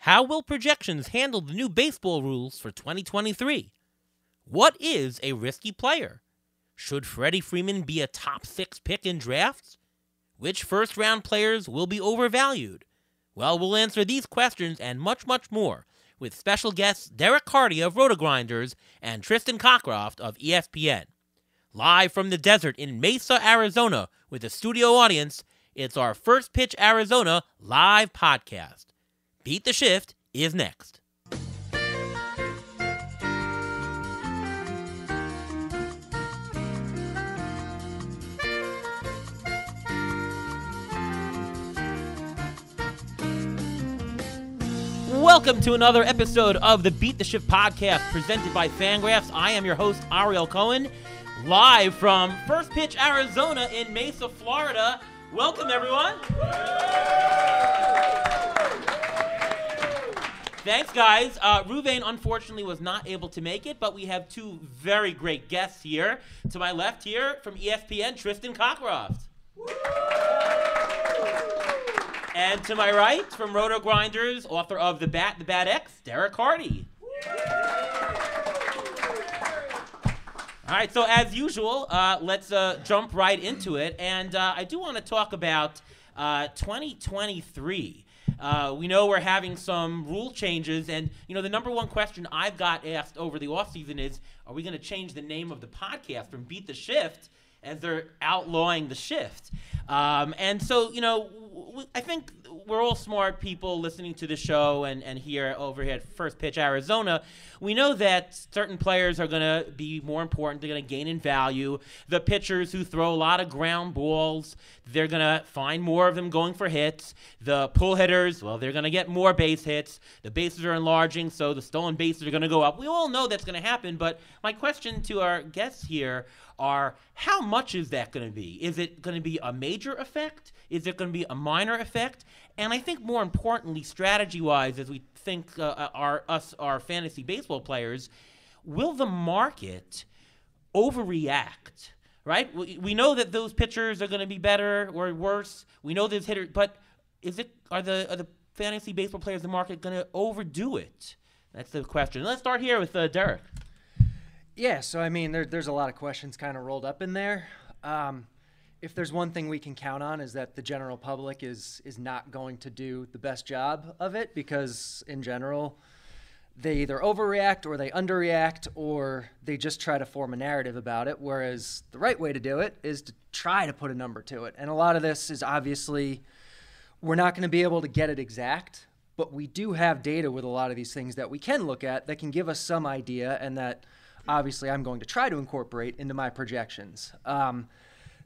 How will projections handle the new baseball rules for 2023? What is a risky player? Should Freddie Freeman be a top 6 pick in drafts? Which first-round players will be overvalued? Well, we'll answer these questions and much, much more with special guests Derek Carty of Roto-Grinders and Tristan Cockcroft of ESPN. Live from the desert in Mesa, Arizona, with a studio audience, it's our First Pitch Arizona live podcast. Beat the Shift is next. Welcome to another episode of the Beat the Shift podcast presented by Fangraphs. I am your host, Ariel Cohen, live from First Pitch Arizona in Mesa, Florida. Welcome, everyone. Thanks, guys. Ruvain, unfortunately, was not able to make it, but we have two very great guests here. To my left here from ESPN, Tristan Cockcroft. And to my right, from Roto-Grinders, author of The Bat X, Derek Carty. All right, so as usual, let's jump right into it. And I do want to talk about 2023. We know we're having some rule changes, and the number one question I've got asked over the offseason is, are we going to change the name of the podcast from Beat the Shift, as they're outlawing the shift? And so, I think we're all smart people listening to the show and here over here at First Pitch Arizona. We know that certain players are going to be more important. They're going to gain in value. The pitchers who throw a lot of ground balls, they're going to find more of them going for hits. The pull hitters, well, they're going to get more base hits. The bases are enlarging, so the stolen bases are going to go up. We all know that's going to happen, but my question to our guests here are, how much is that going to be? Is it going to be a major effect? Is it going to be a minor effect? And I think more importantly, strategy-wise, as we think our fantasy baseball players, will the market overreact, right? We know that those pitchers are going to be better or worse. We know there's hitters, but are the fantasy baseball players in the market going to overdo it? That's the question. Let's start here with Derek. Yeah, so I mean, there's a lot of questions kind of rolled up in there. If there's one thing we can count on is that the general public is not going to do the best job of it, because in general, they either overreact or they underreact, or they just try to form a narrative about it, whereas the right way to do it is to try to put a number to it. And a lot of this is obviously we're not going to be able to get it exact, but we do have data with a lot of these things that we can look at that can give us some idea, and that obviously I'm going to try to incorporate into my projections.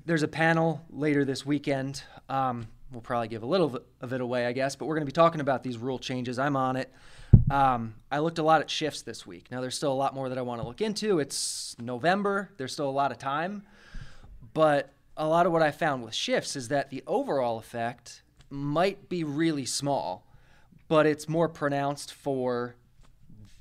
There's a panel later this weekend. We'll probably give a little bit of it away, I guess, but we're going to be talking about these rule changes. I'm on it. I looked a lot at shifts this week. Now, there's still a lot more that I want to look into. It's November. There's still a lot of time. But a lot of what I found with shifts is that the overall effect might be really small, but it's more pronounced for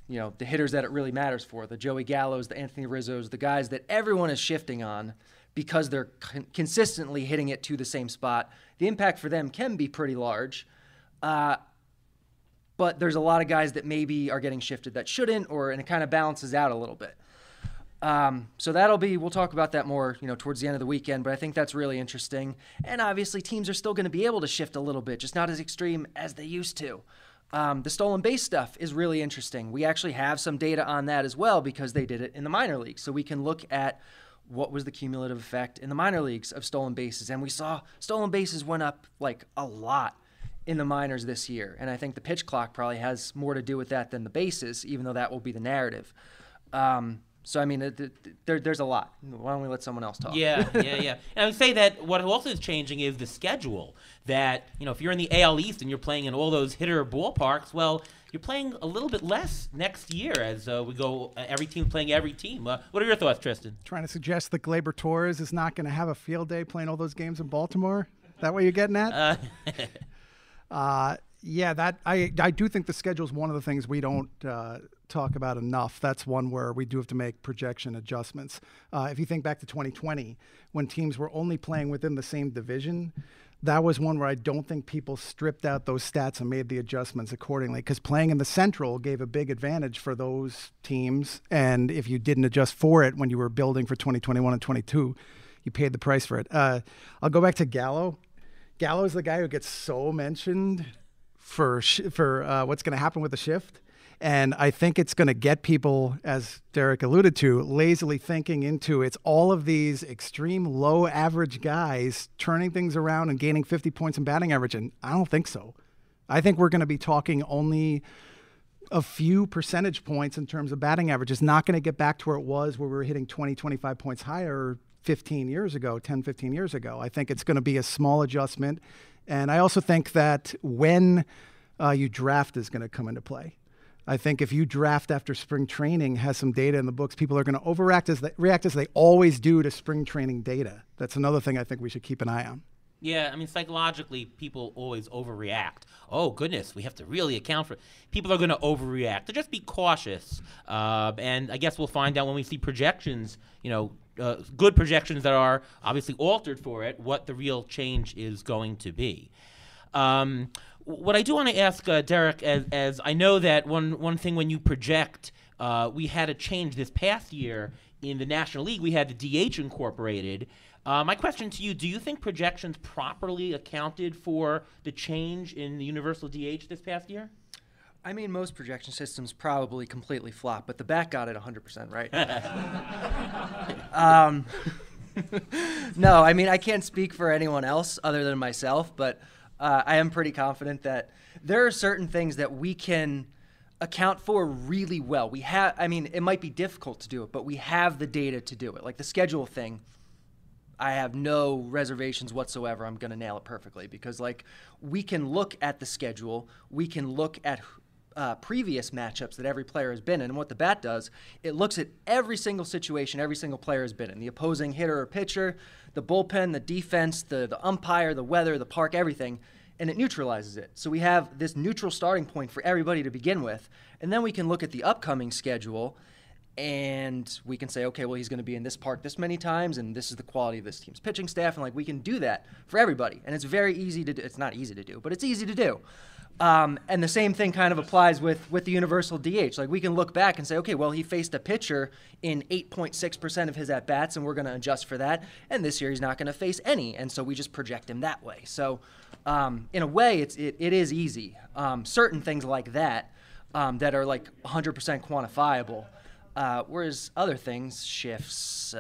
the hitters that it really matters for, the Joey Gallos, the Anthony Rizzos, the guys that everyone is shifting on because they're consistently hitting it to the same spot. The impact for them can be pretty large, but there's a lot of guys that maybe are getting shifted that shouldn't, and it kind of balances out a little bit. So we'll talk about that more, towards the end of the weekend, but I think that's really interesting. And obviously teams are still going to be able to shift a little bit, just not as extreme as they used to. The stolen base stuff is really interesting. We actually have some data on that as well because they did it in the minor leagues. So we can look at what was the cumulative effect in the minor leagues of stolen bases. And we saw stolen bases went up like a lot in the minors this year. And I think the pitch clock probably has more to do with that than the bases, even though that will be the narrative. So, I mean, there's a lot. Why don't we let someone else talk? Yeah. And I would say that what also is changing is the schedule. That, if you're in the AL East and you're playing in all those hitter ballparks, well, you're playing a little bit less next year as we go, every team playing every team. What are your thoughts, Tristan? Trying to suggest that Gleyber Torres is not going to have a field day playing all those games in Baltimore? Is that what you're getting at? Yeah, I do think the schedule is one of the things we don't talk about enough. That's one where we do have to make projection adjustments. If you think back to 2020, when teams were only playing within the same division, that was one where I don't think people stripped out those stats and made the adjustments accordingly, because playing in the Central gave a big advantage for those teams. And if you didn't adjust for it when you were building for 2021 and 22, you paid the price for it. I'll go back to Gallo. Gallo is the guy who gets so mentioned for what's going to happen with the shift. And I think it's going to get people, as Derek alluded to, lazily thinking into it's all of these extreme low average guys turning things around and gaining 50 points in batting average. And I don't think so. I think we're going to be talking only a few percentage points in terms of batting average. It's not going to get back to where it was where we were hitting 20, 25 points higher 15 years ago, 10, 15 years ago. I think it's going to be a small adjustment. And I also think that when you draft is going to come into play. I think if you draft after spring training has some data in the books, people are going to react as they always do to spring training data. That's another thing I think we should keep an eye on. Yeah, I mean, psychologically, people always overreact. Oh, goodness, we have to really account for it. People are going to overreact. So just be cautious. And I guess we'll find out when we see projections, good projections that are obviously altered for it, what the real change is going to be. What I do want to ask Derek, as I know that one thing when you project, we had a change this past year in the National League. We had the DH incorporated. My question to you, do you think projections properly accounted for the change in the universal DH this past year? I mean, most projection systems probably completely flop, but the bat got it 100% right. No, I mean, I can't speak for anyone else other than myself, but I am pretty confident that there are certain things that we can account for really well. It might be difficult to do it, but we have the data to do it. Like the schedule thing, I have no reservations whatsoever. I'm going to nail it perfectly because, we can look at the schedule. We can look at previous matchups that every player has been in. And what the bat does, it looks at every single situation every single player has been in. The opposing hitter or pitcher, the bullpen, the defense, the umpire, the weather, the park, everything, and it neutralizes it. So we have this neutral starting point for everybody to begin with. And then we can look at the upcoming schedule and we can say, okay, well, he's going to be in this park this many times, and this is the quality of this team's pitching staff, and we can do that for everybody. And it's very easy to do. It's not easy to do, but it's easy to do. And the same thing kind of applies with the universal DH. We can look back and say, okay, well, he faced a pitcher in 8.6% of his at-bats, and we're going to adjust for that. And this year he's not going to face any, and so we just project him that way. So in a way, it is easy. Certain things like that that are 100% quantifiable. Whereas other things, shifts,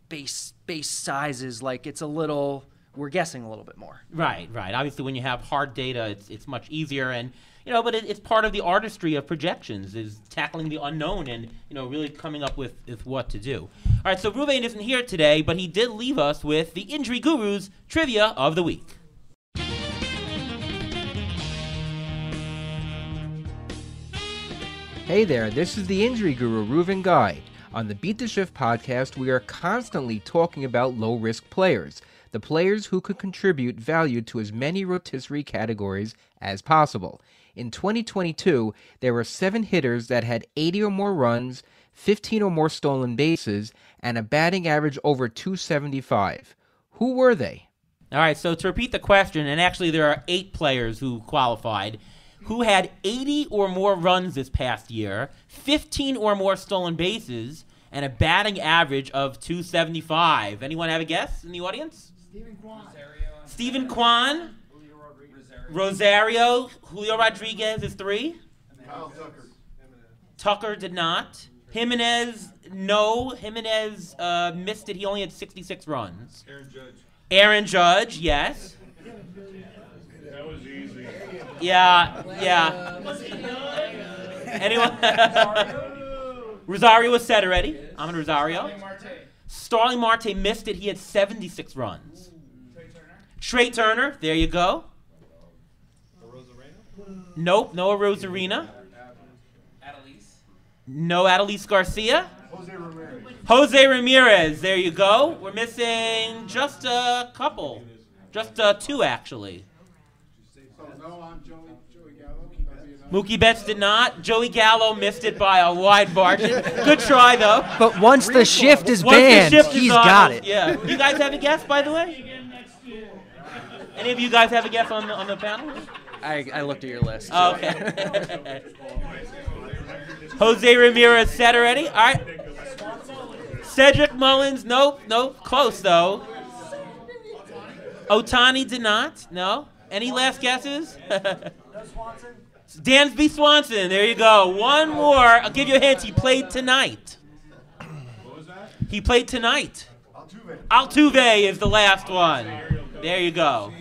base sizes, it's a little, we're guessing a little bit more. Right. Obviously, when you have hard data, it's much easier, and but it's part of the artistry of projections is tackling the unknown and really coming up with what to do. All right, so Ruvain isn't here today, but he did leave us with the Injury Guru's Trivia of the Week. Hey there, this is the Injury Guru, Reuven Guy. On the Beat the Shift podcast, we are constantly talking about low-risk players, the players who could contribute value to as many rotisserie categories as possible. In 2022, there were 7 hitters that had 80 or more runs, 15 or more stolen bases, and a batting average over 275. Who were they? All right, so to repeat the question, and actually there are 8 players who qualified, who had 80 or more runs this past year, 15 or more stolen bases, and a batting average of 275. Anyone have a guess in the audience? Stephen Kwan. Rosario. Julio Rodriguez is 3. Kyle Tucker. Tucker did not. Jimenez, no. Jimenez missed it. He only had 66 runs. Aaron Judge, yes. That was easy. Yeah. Anyone? Rosario was said already. I'm Rosario. Starling Marte missed it. He had 76 runs. Trey Turner, there you go. Nope, Noah Rosarina. No Adelise Garcia. Jose Ramirez, there you go. We're missing just a couple. Just 2, actually. Mookie Betts did not. Joey Gallo missed it by a wide margin. Good try, though. But once the shift is banned, he's got it. Yeah. You guys have a guess, by the way? Any of you guys have a guess on the panel? I looked at your list. Oh, okay. Jose Ramirez set already. All right. Cedric Mullins, nope, close though. Ohtani did not, no. Any last guesses? Dansby Swanson, there you go. One more. I'll give you a hint. He played tonight. What was that? He played tonight. Altuve is the last one. There you go.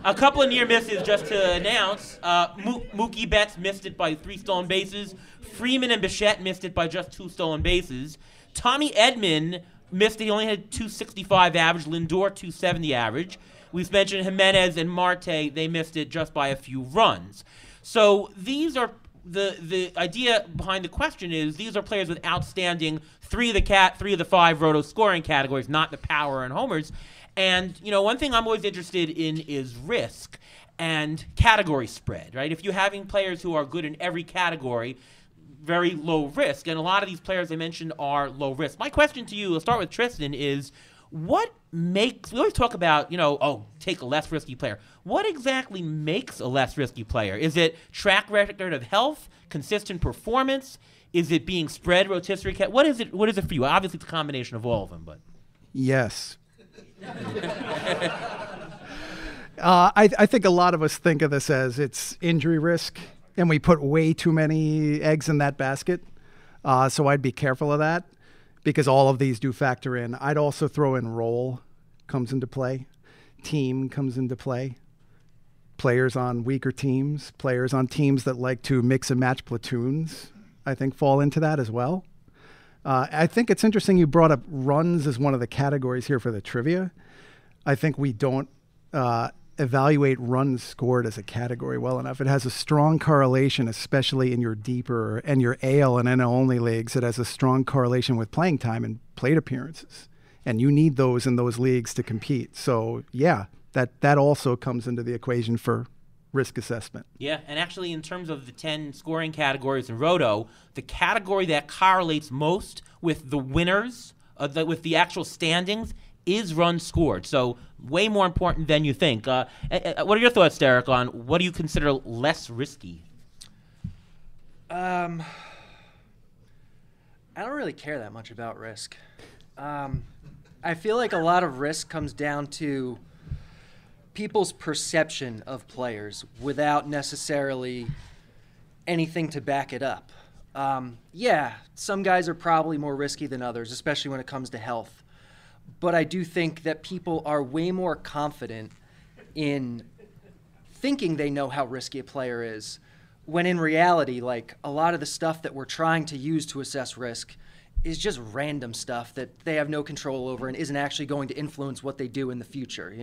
A couple of near misses just to announce. Mookie Betts missed it by 3 stolen bases. Freeman and Bichette missed it by just 2 stolen bases. Tommy Edman missed it. He only had 265 average. Lindor 270 average. We've mentioned Jimenez and Marte. They missed it just by a few runs. So these are the idea behind the question is these are players with outstanding 3 of the 5 roto scoring categories, not the power and homers. And one thing I'm always interested in is risk and category spread, right? If you're having players who are good in every category, very low risk, and a lot of these players I mentioned are low risk. My question to you, let's start with Tristan, is what makes, we always talk about, take a less risky player. What exactly makes a less risky player? Is it track record of health, consistent performance? Is it being spread rotisserie? What is it for you? Obviously, it's a combination of all of them, but. Yes. I think a lot of us think of this as it's injury risk, and we put way too many eggs in that basket. So I'd be careful of that because all of these do factor in. I'd also throw in role comes into play. Team comes into play. Players on weaker teams, players on teams that like to mix and match platoons, I think fall into that as well. I think it's interesting you brought up runs as one of the categories here for the trivia. I think we don't evaluate runs scored as a category well enough. It has a strong correlation, especially in your deeper and your AL and NL only leagues. It has a strong correlation with playing time and plate appearances. And you need those in those leagues to compete. So, yeah, that also comes into the equation for risk assessment. Yeah, and actually in terms of the 10 scoring categories in Roto, the category that correlates most with the winners, with the actual standings, is runs scored. So way more important than you think. What are your thoughts, Derek, on what do you consider less risky? I don't really care that much about risk. I feel like a lot of risk comes down to people's perception of players without necessarily anything to back it up. Yeah, some guys are probably more risky than others, especially when it comes to health. But I do think that people are way more confident in thinking they know how risky a player is, when in reality, like, a lot of the stuff that we're trying to use to assess risk is just random stuff that they have no control over and isn't actually going to influence what they do in the future.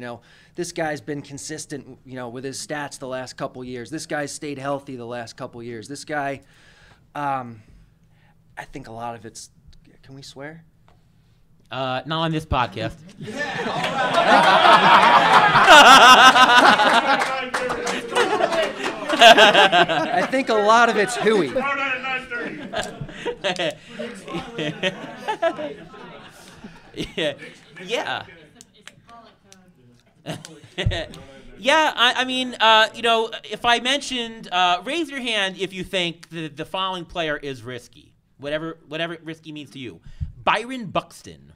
This guy's been consistent, with his stats the last couple years. This guy's stayed healthy the last couple years. This guy, I think a lot of it's, can we swear? Not on this podcast. I think a lot of it's hooey. Yeah. Yeah, I mean, if I mentioned, raise your hand if you think the following player is risky, whatever risky means to you. Byron Buxton.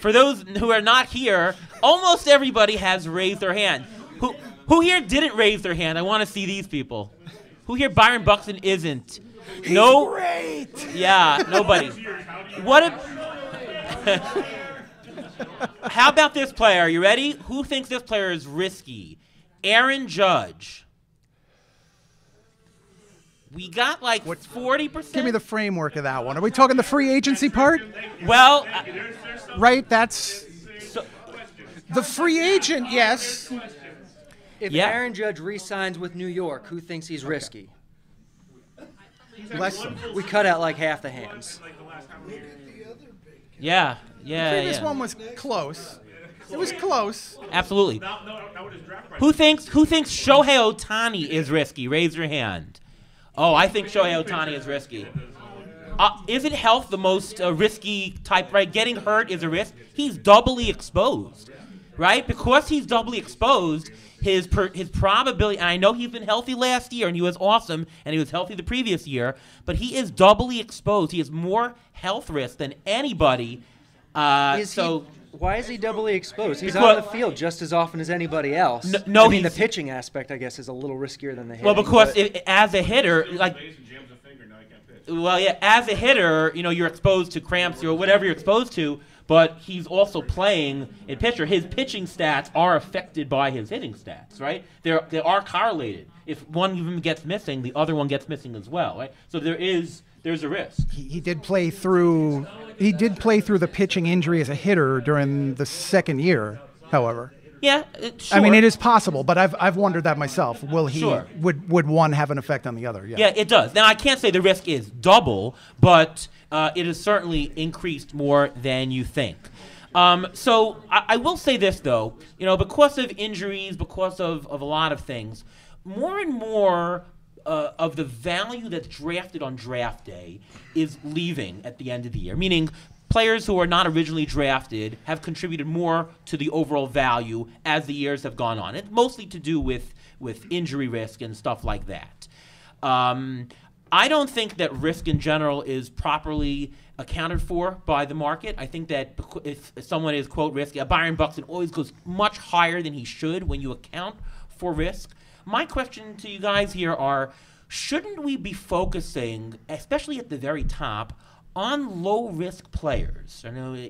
For those who are not here, almost everybody has raised their hand. Who here didn't raise their hand? I want to see these people. Who here Byron Buxton isn't? He's no. Great. Yeah, nobody. What? How about this player? Are you ready? Who thinks this player is risky? Aaron Judge. We got like 40%. Give me the framework of that one. Are we talking the free agency part? Well, right, that's the free agent, yes. If Aaron Judge re-signs with New York, who thinks he's risky? Less than. We cut out like half the hands. Yeah. Previous one was close. It was close. Absolutely. Who thinks Shohei Ohtani is risky? Raise your hand. Oh, I think Shohei Ohtani is risky. Isn't health the most risky type, right? Getting hurt is a risk. He's doubly exposed, right? Because he's doubly exposed, his probability, and I know he's been healthy last year, and he was awesome, and he was healthy the previous year, but he is doubly exposed. He has more health risk than anybody. Why is he doubly exposed? He's Because- on the field just as often as anybody else. No, I mean, the he's- pitching aspect, I guess, is a little riskier than the hitting. Well, because but- as a hitter, like, Base and jams a finger, now he can't pitch. well, yeah, as a hitter, you're exposed to cramps or whatever you're exposed to, but he's also playing a pitcher. His pitching stats are affected by his hitting stats, right? They are correlated. If one of them gets missing, the other one gets missing as well, right? So there's a risk. He did play through the pitching injury as a hitter during the second year, however. Yeah, sure. I mean, it is possible, but I've wondered that myself. Will he Sure. would one have an effect on the other? Yeah, it does. Now, I can't say the risk is double, but it is certainly increased more than you think. So I will say this, though. Because of injuries, because of a lot of things, more and more of the value that's drafted on draft day is leaving at the end of the year, meaning players who are not originally drafted have contributed more to the overall value as the years have gone on. It's mostly to do with injury risk and stuff like that. I don't think that risk in general is properly accounted for by the market. I think that if someone is, quote, risky, Byron Buxton always goes much higher than he should when you account for risk. My question to you guys here are, shouldn't we be focusing, especially at the very top, on low-risk players?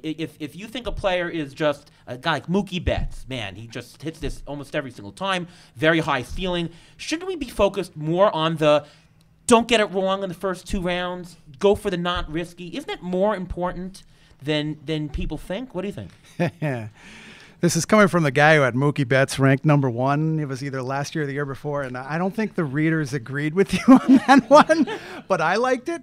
If you think a player is just a guy like Mookie Betts, man, he just hits this almost every single time, very high ceiling. Shouldn't we be focused more on the don't get it wrong in the first 2 rounds, go for the not risky? Isn't that more important than people think? What do you think? This is coming from the guy who had Mookie Betts ranked number 1. It was either last year or the year before, and I don't think the readers agreed with you on that one, but I liked it.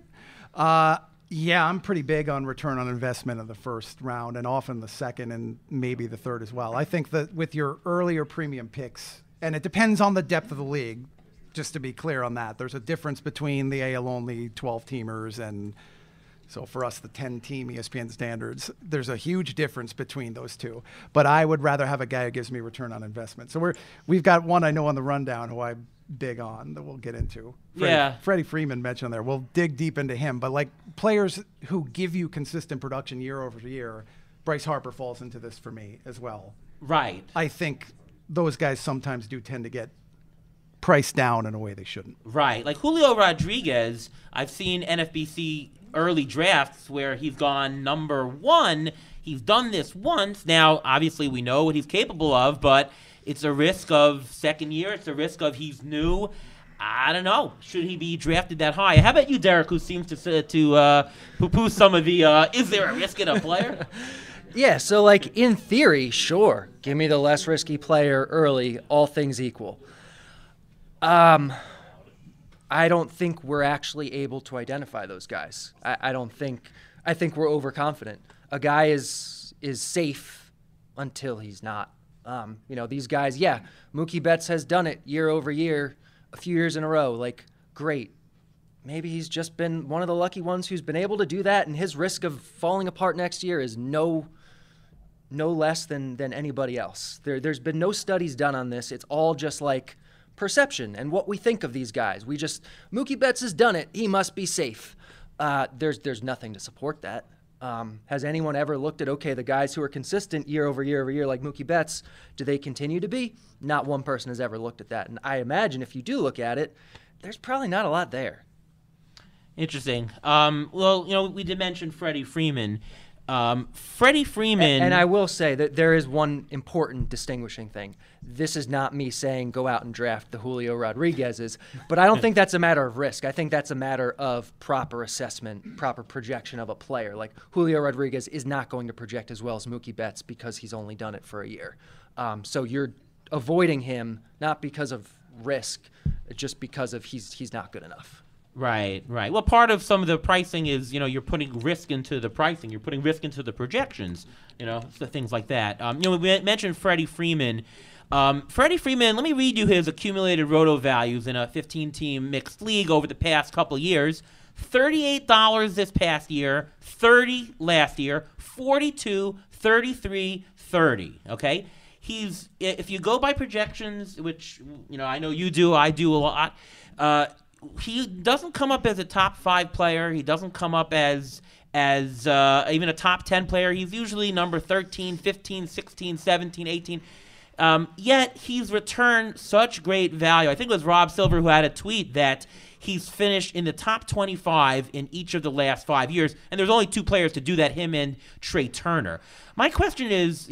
Yeah, I'm pretty big on return on investment in the first round and often the second and maybe the third as well. I think that with your earlier premium picks, and it depends on the depth of the league, just to be clear on that, there's a difference between the AL only 12 teamers and so for us, the 10-team ESPN standards, there's a huge difference between those two. But I would rather have a guy who gives me return on investment. So we've got one I know on the rundown who I'm big on that we'll get into. Freddie Freeman mentioned there. We'll dig deep into him. But like players who give you consistent production year over year, Bryce Harper falls into this for me as well. Right. I think those guys sometimes do tend to get priced down in a way they shouldn't. Right. Like Julio Rodriguez, I've seen NFBC early drafts where he's gone number 1. He's done this once. Now, obviously, we know what he's capable of, but it's a risk of second year. It's a risk of he's new. I don't know. Should he be drafted that high? How about you, Derek, who seems to poo-poo some of the, is there a risk in a player? Yeah, so like in theory, sure. Give me the less risky player early, all things equal. I don't think we're actually able to identify those guys. I think we're overconfident. A guy is safe until he's not. These guys, yeah, Mookie Betts has done it year over year, a few years in a row. Like, great. Maybe he's just been one of the lucky ones who's been able to do that, and his risk of falling apart next year is no less than anybody else. There's been no studies done on this. It's all just like perception and what we think of these guys. Mookie Betts has done it. He must be safe. There's nothing to support that. Has anyone ever looked at, the guys who are consistent year over year like Mookie Betts, do they continue to be? Not one person has ever looked at that. And I imagine if you do look at it, there's probably not a lot there. Interesting. We did mention Freddie Freeman. Freddie Freeman. And I will say that there is one important distinguishing thing. This is not me saying go out and draft the Julio Rodriguez's, but I don't think that's a matter of risk. I think that's a matter of proper assessment, proper projection of a player. Like Julio Rodriguez is not going to project as well as Mookie Betts because he's only done it for a year. So you're avoiding him not because of risk, just because of he's not good enough. Right. Well, part of some of the pricing is, you're putting risk into the pricing. You're putting risk into the projections, things like that. We mentioned Freddie Freeman. Freddie Freeman, let me read you his accumulated roto values in a 15-team mixed league over the past couple of years. $38 this past year, $30 last year, $42, $33, $30, okay? if you go by projections, which I know you do, I do a lot. He doesn't come up as a top 5 player. He doesn't come up as even a top 10 player. He's usually number 13, 15, 16, 17, 18. Yet he's returned such great value. I think it was Rob Silver who had a tweet that he's finished in the top 25 in each of the last 5 years, and there's only 2 players to do that, him and Trey Turner. My question is,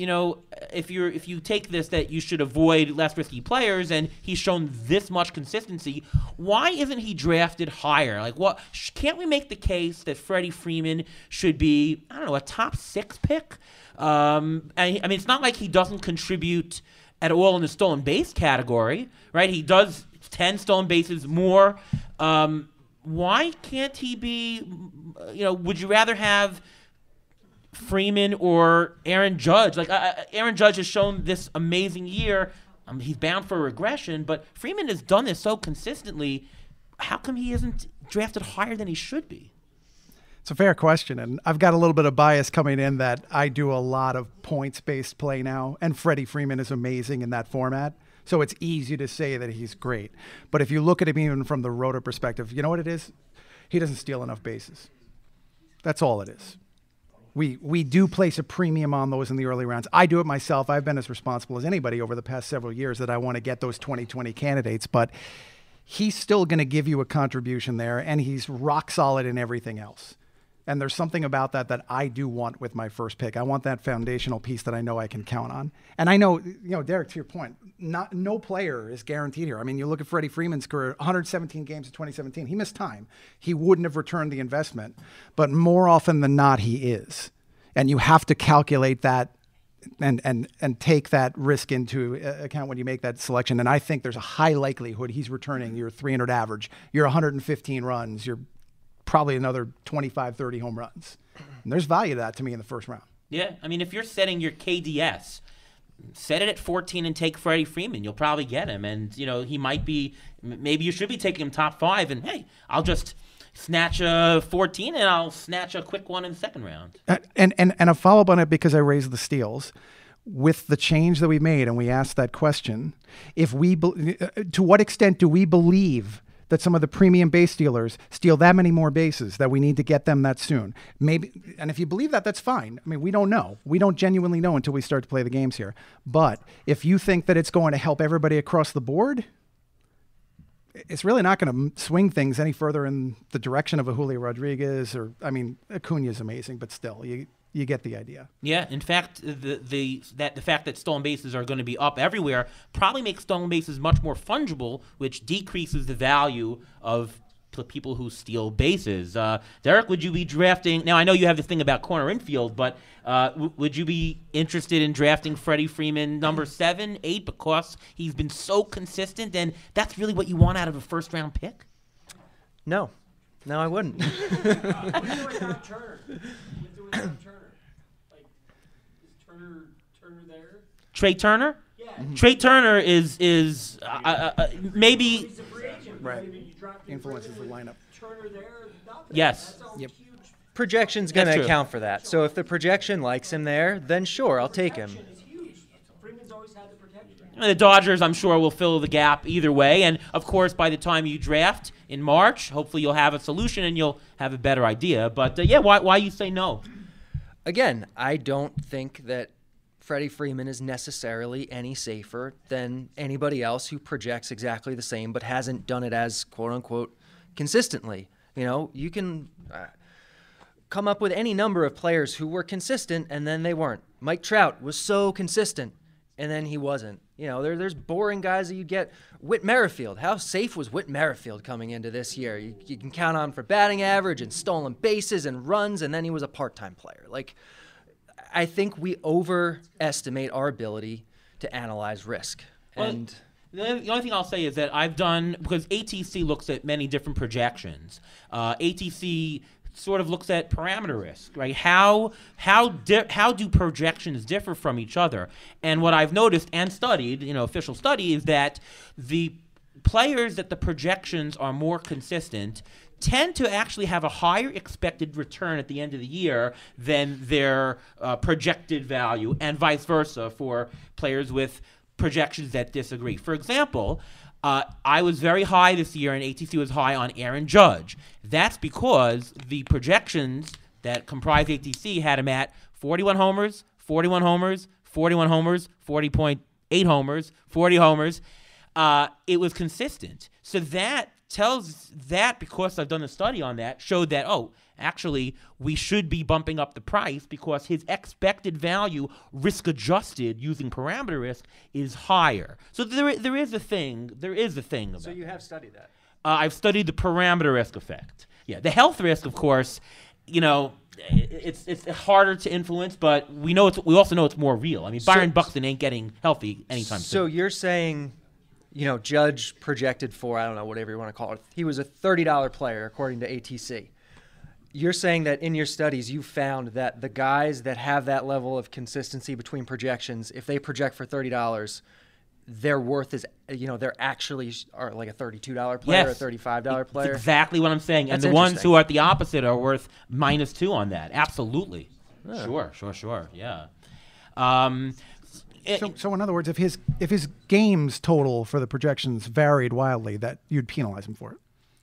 if you take this that you should avoid less risky players, and he's shown this much consistency, why isn't he drafted higher? Like, what can't we make the case that Freddie Freeman should be, I don't know, a top 6 pick? And I mean, it's not like he doesn't contribute at all in the stolen base category, right? He does 10 stolen bases more. Why can't he be, would you rather have Freeman or Aaron Judge? Like, Aaron Judge has shown this amazing year. He's bound for regression, but Freeman has done this so consistently. How come he isn't drafted higher than he should be? It's a fair question, and I've got a little bit of bias coming in that I do a lot of points-based play now, and Freddie Freeman is amazing in that format, so it's easy to say that he's great. But if you look at him even from the roto perspective, you know what it is? He doesn't steal enough bases. That's all it is. We do place a premium on those in the early rounds. I do it myself. I've been as responsible as anybody over the past several years that I want to get those 2020 candidates, but he's still going to give you a contribution there, and he's rock solid in everything else. And there's something about that I do want with my first pick. I want that foundational piece that I know I can count on. And I know, Derek, to your point, no player is guaranteed here. I mean, you look at Freddie Freeman's career, 117 games in 2017. He missed time. He wouldn't have returned the investment. But more often than not, he is. And you have to calculate that and take that risk into account when you make that selection. And I think there's a high likelihood he's returning your 300 average, your 115 runs, your probably another 25, 30 home runs. And there's value to that to me in the first round. Yeah, I mean, if you're setting your KDS, set it at 14 and take Freddie Freeman. You'll probably get him. And, he might be, maybe you should be taking him top 5. And, hey, I'll just snatch a 14 and I'll snatch a quick one in the second round. And a follow-up on it because I raised the steals. With the change that we made, and we asked that question, to what extent do we believe that some of the premium base stealers steal that many more bases that we need to get them that soon? Maybe, and if you believe that, that's fine. I mean, we don't know. We don't genuinely know until we start to play the games here. But if you think that it's going to help everybody across the board, it's really not going to swing things any further in the direction of a Julio Rodriguez Acuna is amazing, but still, you get the idea. Yeah, in fact, the fact that stolen bases are going to be up everywhere probably makes stolen bases much more fungible, which decreases the value of people who steal bases. Derek, would you be drafting? Now, I know you have this thing about corner infield, but would you be interested in drafting Freddie Freeman number 7, 8, because he's been so consistent, and that's really what you want out of a first-round pick? No, I wouldn't. Turner there? Trey Turner? Yeah. Trey Turner is maybe. Right. Influences the lineup. Turner there? Yes. Yep. Projection's going That's to true. account for that. So if the projection likes him there, then sure, I'll take him. It's huge. Freeman's always had the protection. The Dodgers, I'm sure, will fill the gap either way. And, of course, by the time you draft in March, hopefully you'll have a solution and you'll have a better idea. But, why you say no? Again, I don't think that Freddie Freeman is necessarily any safer than anybody else who projects exactly the same but hasn't done it as quote-unquote consistently. You can come up with any number of players who were consistent and then they weren't. Mike Trout was so consistent and then he wasn't. There's boring guys that you get. Whit Merrifield. How safe was Whit Merrifield coming into this year? You can count on for batting average and stolen bases and runs, and then he was a part-time player. I think we overestimate our ability to analyze risk. And the only thing I'll say is that I've done, because ATC looks at many different projections. ATC sort of looks at parameter risk, right? How do projections differ from each other? And what I've noticed and studied, official study, is that the players that the projections are more consistent tend to actually have a higher expected return at the end of the year than their projected value, and vice versa for players with projections that disagree. For example, I was very high this year, and ATC was high on Aaron Judge. That's because the projections that comprise ATC had him at 41 homers, 41 homers, 41 homers, 40.8 homers, 40 homers. It was consistent. So that tells that, because I've done a study on that, showed that, oh, actually, we should be bumping up the price because his expected value, risk-adjusted, using parameter risk, is higher. So there is a thing. There is a thing about So you have studied that? I've studied the parameter risk effect. Yeah, the health risk, of course, it's harder to influence, but we also know it's more real. I mean, Byron Buxton ain't getting healthy anytime soon. So you're saying, Judge projected for, I don't know, whatever you want to call it, he was a $30 player according to ATC. You're saying that in your studies you found that the guys that have that level of consistency between projections, if they project for $30, their worth is, they're actually are like a $32 player, Yes. a $35 player? That's exactly what I'm saying. That's And the ones interesting. who are at the opposite are worth -2 on that. Absolutely. Sure. Yeah. So in other words, if his games total for the projections varied wildly, that you'd penalize him for it.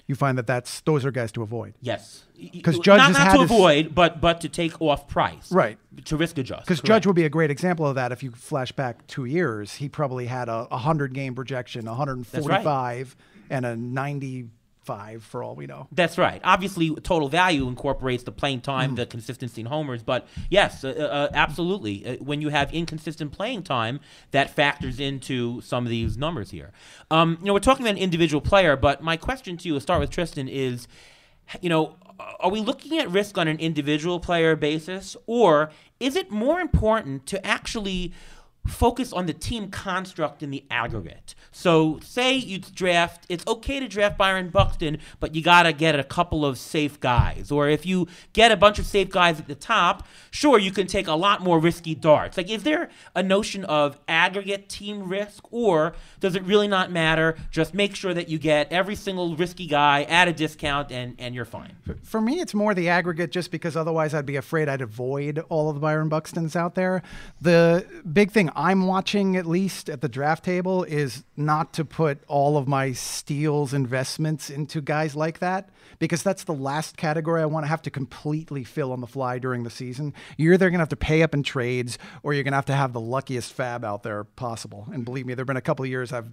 You find that those are guys to avoid. Yes. 'Cause Judge has not had to his- avoid, but to take off price. Right. To risk adjust. Because Correct. Judge would be a great example of that. If you flash back 2 years, he probably had a 100-game projection, 145, and a 95 for all we know. That's right. Obviously, total value incorporates the playing time, the consistency in homers. But yes, absolutely. When you have inconsistent playing time, that factors into some of these numbers here. We're talking about an individual player, but my question to you, let's start with Tristan, is, are we looking at risk on an individual player basis, or is it more important to actually focus on the team construct in the aggregate? So say you draft, it's okay to draft Byron Buxton, but you got to get a couple of safe guys. Or if you get a bunch of safe guys at the top, sure, you can take a lot more risky darts. Like, is there a notion of aggregate team risk, or does it really not matter? Just make sure that you get every single risky guy at a discount and you're fine. For me, it's more the aggregate, just because otherwise I'd be afraid I'd avoid all of the Byron Buxtons out there. The big thing I'm watching, at least at the draft table, is not to put all of my steals investments into guys like that, because that's the last category I want to have to completely fill on the fly during the season. You're either going to have to pay up in trades, or you're going to have the luckiest fab out there possible. And believe me, there have been a couple of years I've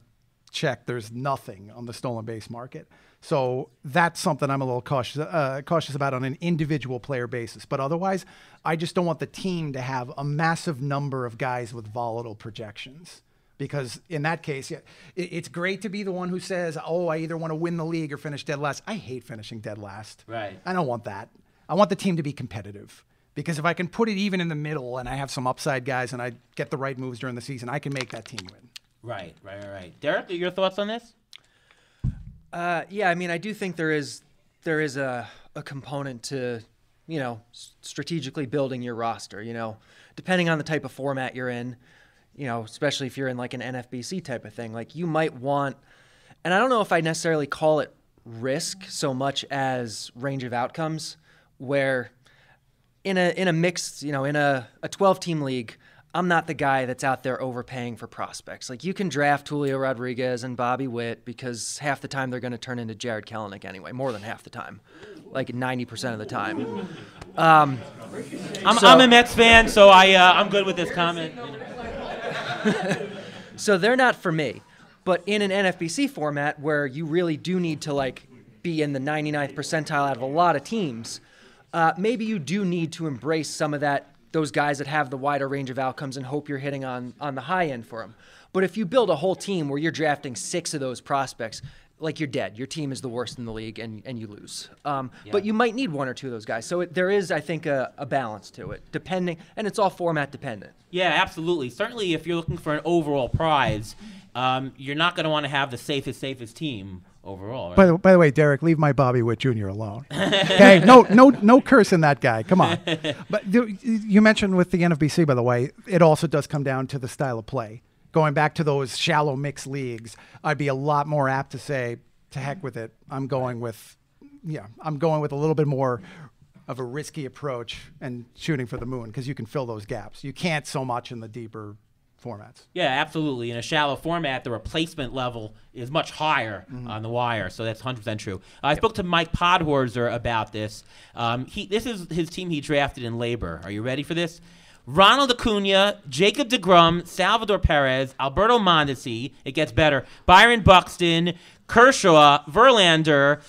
checked, there's nothing on the stolen base market. So that's something I'm a little cautious about on an individual player basis. But otherwise, I just don't want the team to have a massive number of guys with volatile projections. Because in that case, it's great to be the one who says, oh, I either want to win the league or finish dead last. I hate finishing dead last. Right. I don't want that. I want the team to be competitive. Because if I can put it even in the middle and I have some upside guys and I get the right moves during the season, I can make that team win. Right. Derek, your thoughts on this? Yeah, I mean, I do think there is a component to, strategically building your roster, depending on the type of format you're in, especially if you're in like an NFBC type of thing. Like, you might want, and I don't know if I necessarily call it risk so much as range of outcomes, where in a mixed, in a 12-team league, I'm not the guy that's out there overpaying for prospects. Like, you can draft Julio Rodriguez and Bobby Witt because half the time they're going to turn into Jared Kelenic anyway, more than half the time, like 90% of the time. I'm a Mets fan, so I'm good with this comment. So they're not for me. But in an NFBC format where you really do need to be in the 99th percentile out of a lot of teams, maybe you do need to embrace some of those guys that have the wider range of outcomes and hope you're hitting on the high end for them. But if you build a whole team where you're drafting 6 of those prospects, you're dead. Your team is the worst in the league and you lose. But you might need 1 or 2 of those guys. So there is, I think, a balance to it, depending, and it's all format dependent. Yeah, absolutely. Certainly, if you're looking for an overall prize, you're not going to want to have the safest team overall. Right? By the way, Derek, leave my Bobby Witt Jr. alone. Okay, no cursing that guy. Come on. But you mentioned with the NFBC, by the way, it also does come down to the style of play. going back to those shallow mixed leagues, I'd be a lot more apt to say, to heck with it. I'm going with a little bit more of a risky approach and shooting for the moon, because you can fill those gaps. You can't so much in the deeper formats. Yeah, absolutely. In a shallow format, the replacement level is much higher on the wire, so that's 100% true. I spoke to Mike Podhorzer about this. This is his team he drafted in labor. Are you ready for this? Ronald Acuna, Jacob deGrom, Salvador Perez, Alberto Mondesi, it gets better, Byron Buxton, Kershaw, Verlander,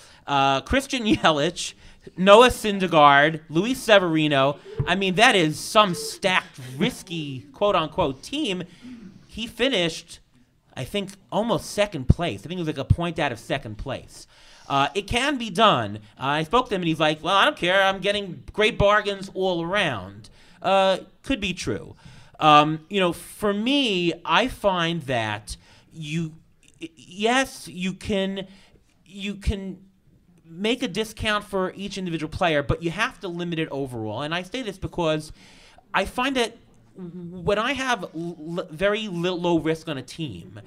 Christian Yelich, Noah Syndergaard, Luis Severino. I mean, that is some stacked, risky, quote-unquote team. He finished, I think, almost second place. I think it was like a point out of second place. It can be done. I spoke to him, and he's like, well, I don't care. I'm getting great bargains all around. Could be true. For me, I find that you can make a discount for each individual player, but you have to limit it overall. And I say this because I find that when I have very low risk on a team,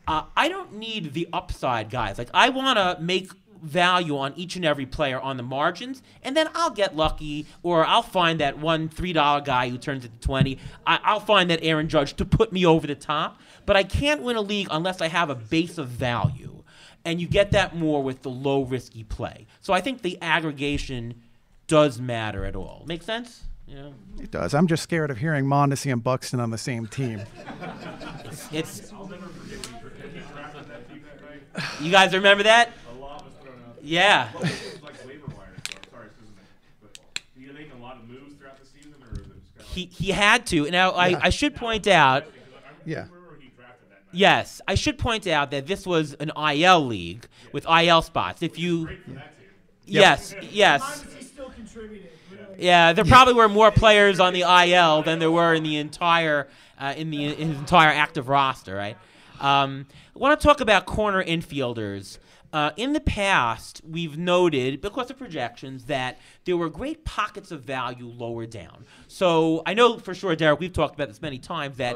I don't need the upside guys. Like, I want to make value on each and every player on the margins, and then I'll get lucky, or I'll find that one $3 guy who turns into 20. I'll find that Aaron Judge to put me over the top, but I can't win a league unless I have a base of value. And you get that more with the low risky play. So I think the aggregation does matter at all. Make sense? Yeah. It does. I'm just scared of hearing Mondesi and Buxton on the same team. It's I'll never forget when he drafted that team that night. you guys remember that? A lot was thrown out. Yeah. Well, it was like waiver wire stuff. Sorry, this isn't football. Did you make a lot of moves throughout the season, or was it just kind of He had to. Now I should point out. Yeah. he drafted that night? Yes, I should point out that this was an IL league with IL spots. If you, Great for that team. yes. Mondesi still contributed. Really. Yeah, there probably were more players on the IL than there were in the entire his entire active roster, right? I want to talk about corner infielders. In the past, we've noted, because of projections, that there were great pockets of value lower down. So I know for sure, Derek, we've talked about this many times, that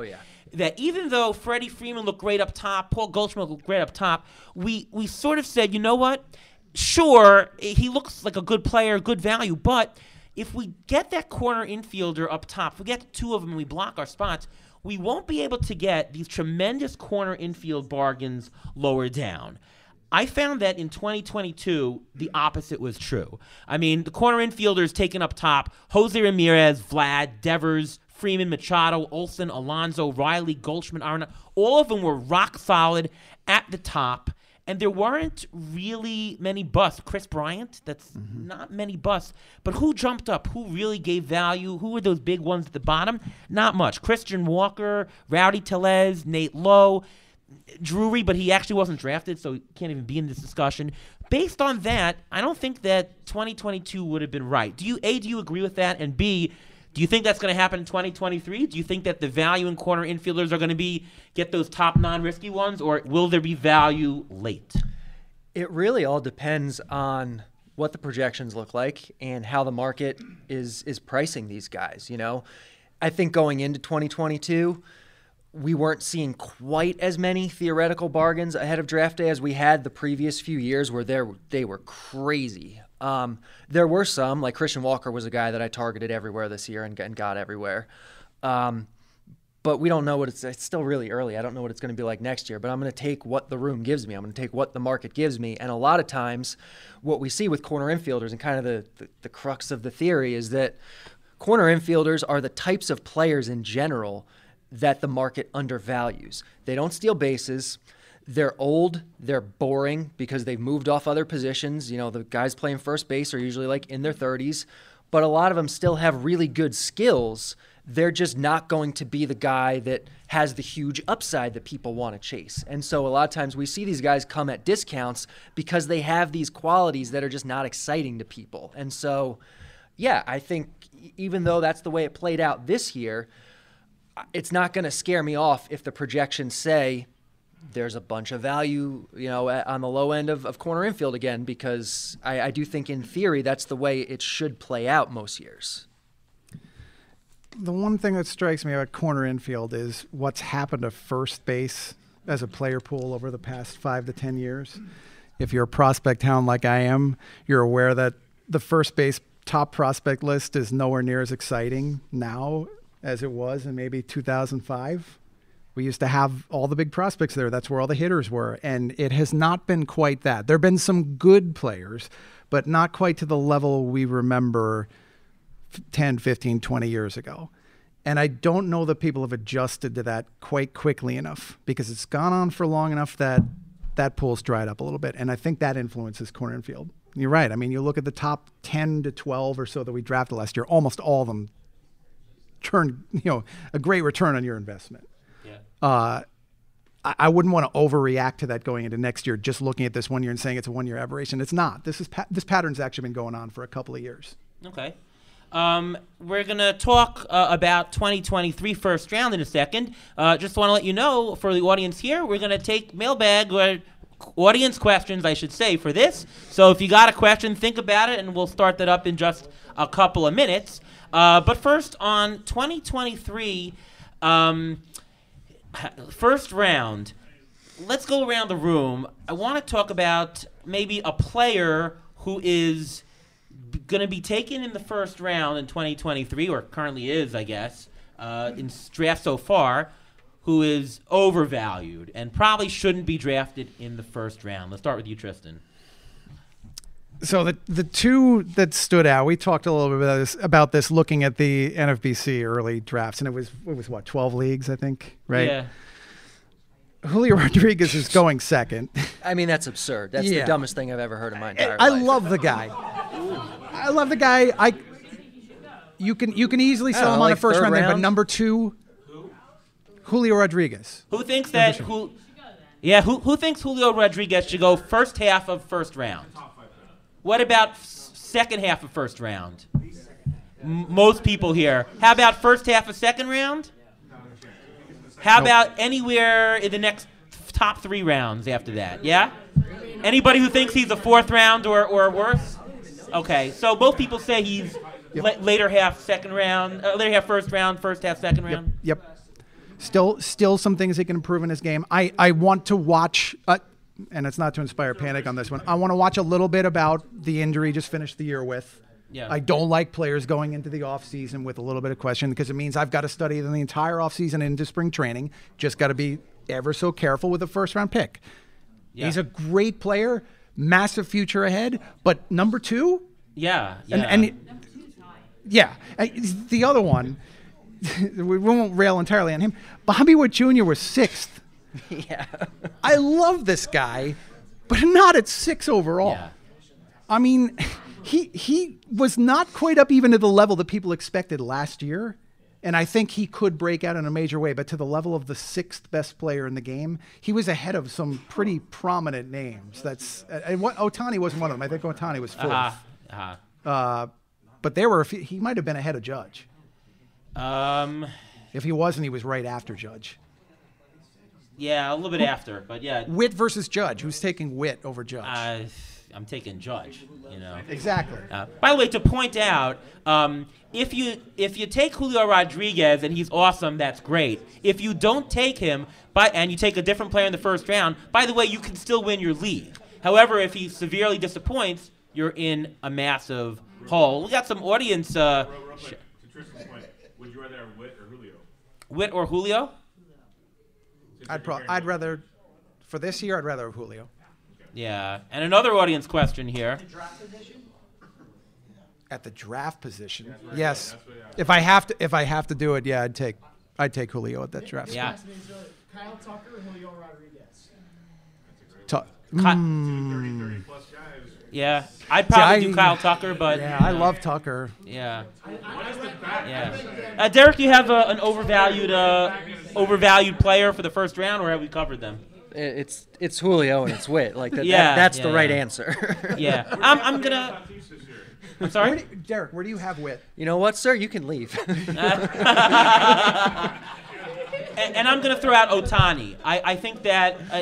that even though Freddie Freeman looked great up top, Paul Goldschmidt looked great up top, we sort of said, you know what? Sure, he looks like a good player, good value, but if we get that corner infielder up top, if we get two of them and we block our spots, we won't be able to get these tremendous corner infield bargains lower down. I found that in 2022, the opposite was true. I mean, the corner infielders taken up top, Jose Ramirez, Vlad, Devers, Freeman, Machado, Olsen, Alonso, Riley, Goldschmidt, Arna, all of them were rock solid at the top, and there weren't really many busts. Chris Bryant, that's not many busts, but who jumped up? Who really gave value? Who were those big ones at the bottom? Not much. Christian Walker, Rowdy Tellez, Nate Lowe, Drury, but he actually wasn't drafted, so he can't even be in this discussion. Based on that, I don't think that 2022 would have been right. Do you agree with that? And B, do you think that's going to happen in 2023? Do you think that the value in corner infielders are going to get those top non-risky ones, or will there be value late? It really all depends on what the projections look like and how the market is pricing these guys. You know, I think going into 2022, we weren't seeing quite as many theoretical bargains ahead of draft day as we had the previous few years, where they were crazy. There were some, like Christian Walker was a guy that I targeted everywhere this year and got everywhere. But we don't know what it's still really early. I don't know what it's going to be like next year, but I'm going to take what the room gives me. I'm going to take what the market gives me. And a lot of times what we see with corner infielders, and kind of the crux of the theory, is that corner infielders are the types of players in general that the market undervalues. They don't steal bases. They're old, they're boring because they've moved off other positions. You know, the guys playing first base are usually like in their 30s, but a lot of them still have really good skills. They're just not going to be the guy that has the huge upside that people want to chase. And so a lot of times we see these guys come at discounts because they have these qualities that are just not exciting to people. And so, yeah, I think even though that's the way it played out this year, it's not going to scare me off if the projections say there's a bunch of value, you know, on the low end of corner infield again, because I do think in theory that's the way it should play out most years. The one thing that strikes me about corner infield is what's happened to first base as a player pool over the past 5 to 10 years. If you're a prospect hound like I am, you're aware that the first base top prospect list is nowhere near as exciting now as it was in maybe 2005. We used to have all the big prospects there. That's where all the hitters were. And it has not been quite that. There have been some good players, but not quite to the level we remember 10, 15, 20 years ago. And I don't know that people have adjusted to that quite quickly enough because it's gone on for long enough that that pool's dried up a little bit. And I think that influences corner infield. You're right. I mean, you look at the top 10 to 12 or so that we drafted last year, almost all of them turned, a great return on your investment. Yeah. I wouldn't want to overreact to that going into next year, just looking at this 1 year and saying it's a 1 year aberration. It's not. This pattern's actually been going on for a couple of years. Okay. We're going to talk about 2023 first round in a second. Just want to let you know, for the audience here, we're going to take mailbag or audience questions, I should say, for this. So if you got a question, think about it, and we'll start that up in just a couple of minutes. But first, on 2023 first round, let's go around the room. I want to talk about maybe a player who is going to be taken in the first round in 2023, or currently is, I guess, in draft so far, who is overvalued and probably shouldn't be drafted in the first round. Let's start with you, Tristan. So the two that stood out, we talked a little bit about this looking at the NFBC early drafts, and it was what, 12 leagues, I think, right? Yeah. Julio Rodriguez is going second. I mean, that's absurd. That's the dumbest thing I've ever heard in my entire I life. love the guy. I love the guy. You can easily sell him on a first round, but number 2, Julio Rodriguez. Who thinks that? Who thinks Julio Rodriguez should go first half of first round? What about second half of first round? Most people here. How about first half of second round? How about anywhere in the next top 3 rounds after that? Yeah? Anybody who thinks he's a fourth round or worse? Okay, so both people say he's later half second round, later half first round, first half second round. Yep. Still some things he can improve in his game. I want to watch, and it's not to inspire panic on this one. I want to watch a little bit about the injury he just finished the year with. Yeah. I don't like players going into the offseason with a little bit of question because it means I've got to study the entire offseason into spring training. Just got to be ever so careful with a first-round pick. Yeah. He's a great player, massive future ahead, but number 2? Yeah. And the other one, we won't rail entirely on him. Bobby Witt Jr. was 6th. Yeah. I love this guy, but not at 6 overall. Yeah. I mean, he was not quite up even to the level that people expected last year, and I think he could break out in a major way, but to the level of the 6th best player in the game, he was ahead of some pretty prominent names. Ohtani wasn't one of them. I think Ohtani was 4th. But there were a few, he might have been ahead of Judge. If he wasn't, he was right after Judge. Yeah, a little bit after, but yeah. Witt versus Judge. Who's taking Witt over Judge? I'm taking Judge. Exactly. By the way, to point out, if you take Julio Rodriguez and he's awesome, that's great. If you don't take him, and you take a different player in the first round, by the way, you can still win your league. However, if he severely disappoints, you're in a massive hole. We got some audience. Real quick, to Tristan's point, would you rather have Witt or Julio? Witt or Julio? I'd rather, for this year, I'd rather have Julio. Yeah, and another audience question here. At the draft position, yes. If I have to do it, yeah, I'd take Julio at that draft spot. Yeah. Kyle Tucker or Julio Rodriguez? 30 plus guys. Yeah, I'd probably do Kyle Tucker, but yeah, I love Tucker. Yeah. Derek, do you have an overvalued player for the first round, or have we covered them? It's Julio and it's Witt. Like that's the right answer. Yeah, I'm gonna. I'm sorry, Derek. Where do you have Witt? You know what, sir? You can leave. And I'm gonna throw out Ohtani. I think that I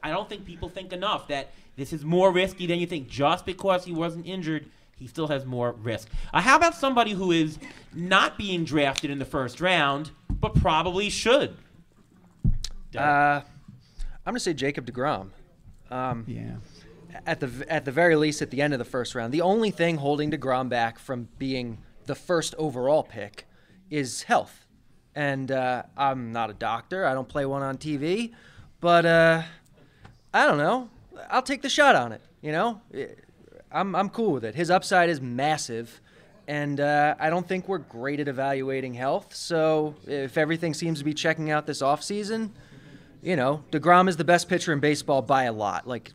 don't think people think enough that this is more risky than you think. Just because he wasn't injured he still has more risk. How about somebody who is not being drafted in the first round, but probably should? I'm going to say Jacob deGrom. Yeah. At the very least, at the end of the first round, the only thing holding deGrom back from being the first overall pick is health. And I'm not a doctor. I don't play one on TV. But I don't know. I'll take the shot on it, you know? I'm cool with it. His upside is massive, and I don't think we're great at evaluating health. So if everything seems to be checking out this offseason, you know, deGrom is the best pitcher in baseball by a lot. Like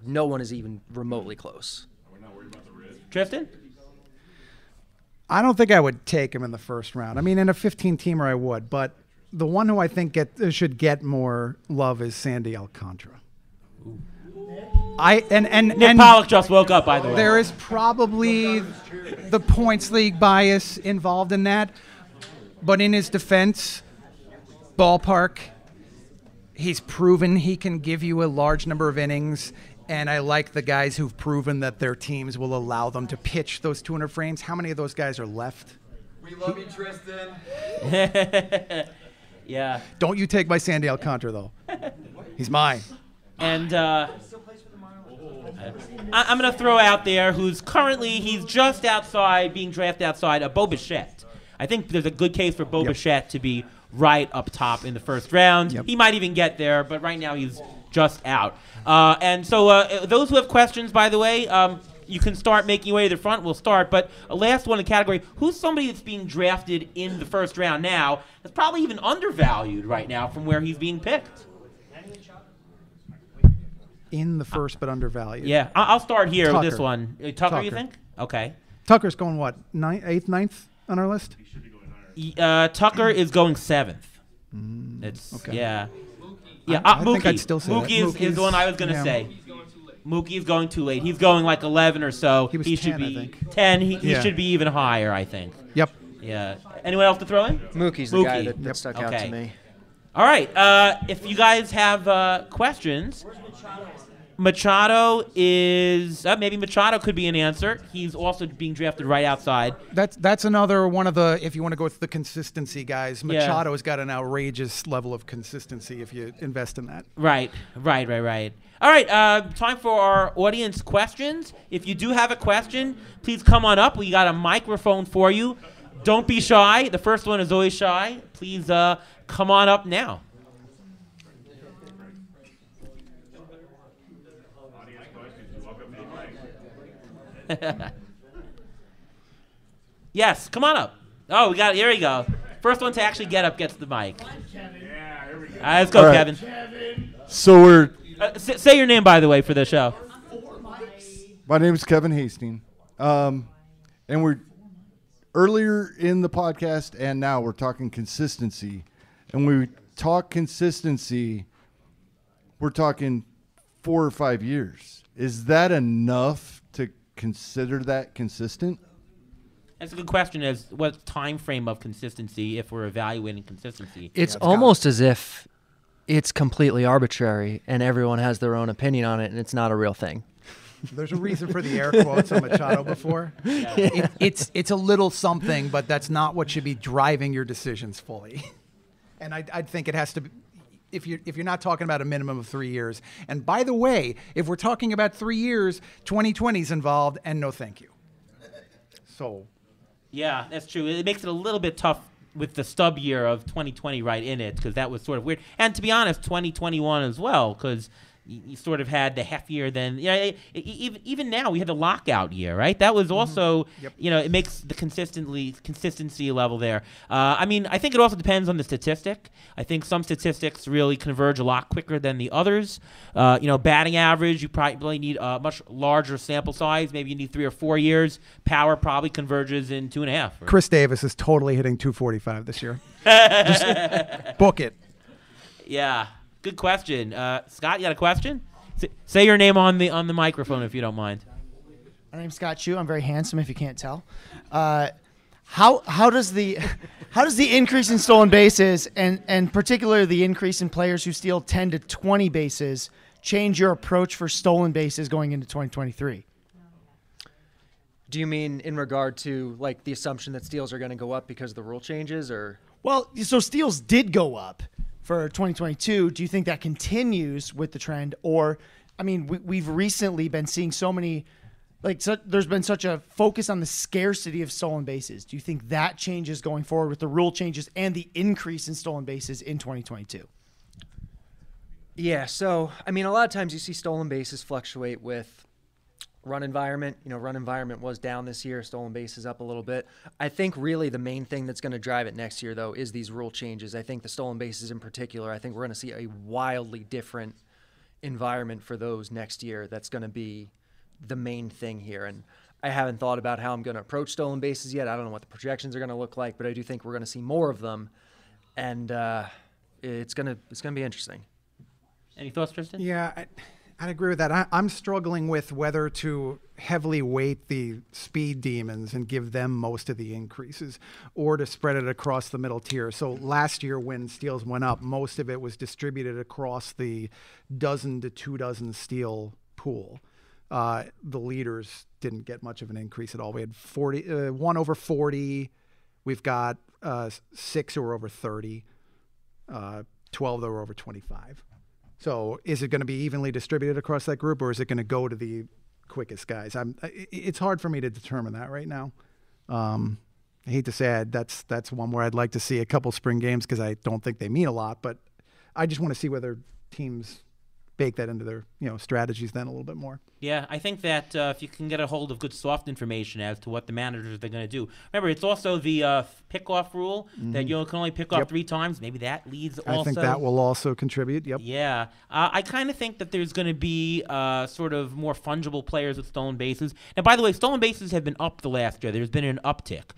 no one is even remotely close. We're not worried about the risk. Tristan? I don't think I would take him in the first round. I mean, in a 15-teamer, I would. But the one who I think should get more love is Sandy Alcantara. Nick Pollock just woke up, by the way. There is probably the points league bias involved in that. But in his defense, ballpark, he's proven he can give you a large number of innings. And I like the guys who've proven that their teams will allow them to pitch those 200 frames. How many of those guys are left? We love you, Tristan. Yeah. Don't you take my Sandy Alcantara, though. He's mine. And I'm going to throw out there he's just outside, being drafted outside, Bo Bichette. I think there's a good case for Bo Bichette to be right up top in the first round. He might even get there, but right now he's just out. And so those who have questions, by the way, you can start making your way to the front. We'll start. But a last one in the category, who's somebody that's being drafted in the first round now that's probably even undervalued right now from where he's being picked? In the first, but undervalued. Yeah, I'll start here Tucker. with this one. Tucker, you think? Okay. Tucker's going what? 8th, 9th on our list? He should be going higher. Tucker is going 7th. It's okay. Yeah. I Mookie. think I'd still say that. Is the one I was going to say. He's going too late. Mookie is going too late. He's going like 11 or so. He was should 10, be I think. 10. He should be even higher, I think. Yep. Yeah. Anyone else to throw in? Mookie's the guy that stuck out Okay. to me. All right. If you guys have questions, Machado is maybe Machado could be an answer. He's also being drafted right outside. That's another one of the, if you want to go with the consistency guys, Yeah. Machado's got an outrageous level of consistency if you invest in that. Right. All right, time for our audience questions. If you do have a question, please come on up. We got a microphone for you. Don't be shy. The first one is always shy. Please come on up now. Audience questions. You walk up to the mic. Yes, come on up. Oh, we got it. Here we go. First one to actually get up gets the mic. Yeah, here we go. Let's go, All right. Kevin. So we're. Say your name, by the way, for the show. My name is Kevin Hastings, and we're earlier in the podcast, and now we're talking consistency. And when we talk consistency, we're talking 4 or 5 years. Is that enough to consider that consistent? That's a good question. Is what time frame of consistency if we're evaluating consistency? It's almost as if it's completely arbitrary and everyone has their own opinion on it and it's not a real thing. There's a reason for the air quotes on Machado before. It's a little something, but that's not what should be driving your decisions fully. And I think it has to be, if you're not talking about a minimum of 3 years. And by the way, if we're talking about 3 years, 2020 is involved, and no thank you. So. Yeah, that's true. It makes it a little bit tough with the stub year of 2020 right in it, because that was sort of weird. And to be honest, 2021 as well, because you sort of had the half year then. Yeah, even now we had the lockout year, right? That was also, it makes the consistency level there. I mean, I think it also depends on the statistic. I think some statistics really converge a lot quicker than the others. Batting average, you probably need a much larger sample size. Maybe you need 3 or 4 years. Power probably converges in 2.5. Chris Davis is totally hitting 245 this year. Just book it. Yeah. Good question. Scott, you got a question? Say your name on the microphone if you don't mind. My name's Scott Chu. I'm very handsome, if you can't tell. How does the increase in stolen bases and particularly the increase in players who steal 10 to 20 bases change your approach for stolen bases going into 2023? Do you mean in regard to like the assumption that steals are going to go up because of the rule changes, or? Well, so steals did go up for 2022. Do you think that continues with the trend? Or, I mean, we've recently been seeing so many, there's been such a focus on the scarcity of stolen bases. Do you think that changes going forward with the rule changes and the increase in stolen bases in 2022? Yeah, so, I mean, a lot of times you see stolen bases fluctuate with run environment. Run environment was down this year. Stolen bases up a little bit. I think really the main thing that's going to drive it next year, though, is these rule changes. I think the stolen bases in particular, I think we're going to see a wildly different environment for those next year. That's going to be the main thing here. And I haven't thought about how I'm going to approach stolen bases yet. I don't know what the projections are going to look like, but I do think we're going to see more of them. And it's going to be interesting. Any thoughts, Tristan? Yeah, I'd agree with that. I'm struggling with whether to heavily weight the speed demons and give them most of the increases or to spread it across the middle tier. So last year when steals went up, most of it was distributed across the dozen to 2 dozen steal pool. The leaders didn't get much of an increase at all. We had 1 over 40. We've got 6 who are over 30, 12 that were over 25. So is it going to be evenly distributed across that group, or is it going to go to the quickest guys? It's hard for me to determine that right now. I hate to say it, that's one where I'd like to see a couple spring games because I don't think they mean a lot, but I just want to see whether teams bake that into their strategies then a little bit more. Yeah, I think that if you can get a hold of good soft information as to what the managers are going to do. Remember, it's also the pick-off rule that you can only pick off 3 times. Maybe that leads also. I think that will also contribute, yep. Yeah. I kind of think that there's going to be sort of more fungible players with stolen bases. Now, by the way, stolen bases have been up the last year. There's been an uptick.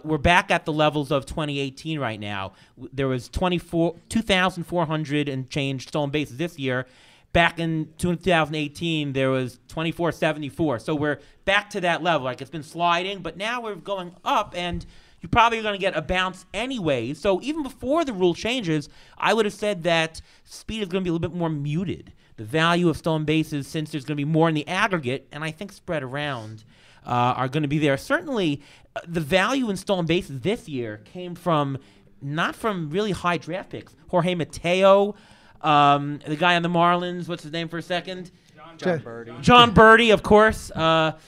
We're back at the levels of 2018 right now. There was 2,400 and change stolen bases this year. Back in 2018, there was 2,474. So we're back to that level. Like, it's been sliding, but now we're going up, and you probably are going to get a bounce anyway. So even before the rule changes, I would have said that speed is going to be a little bit more muted. The value of stolen bases, since there's going to be more in the aggregate, and I think spread around, are going to be there. Certainly, the value in stolen bases this year came from not from really high draft picks. Jorge Mateo, the guy on the Marlins, what's his name for a second? John Birdie. John Birdie, of course. Not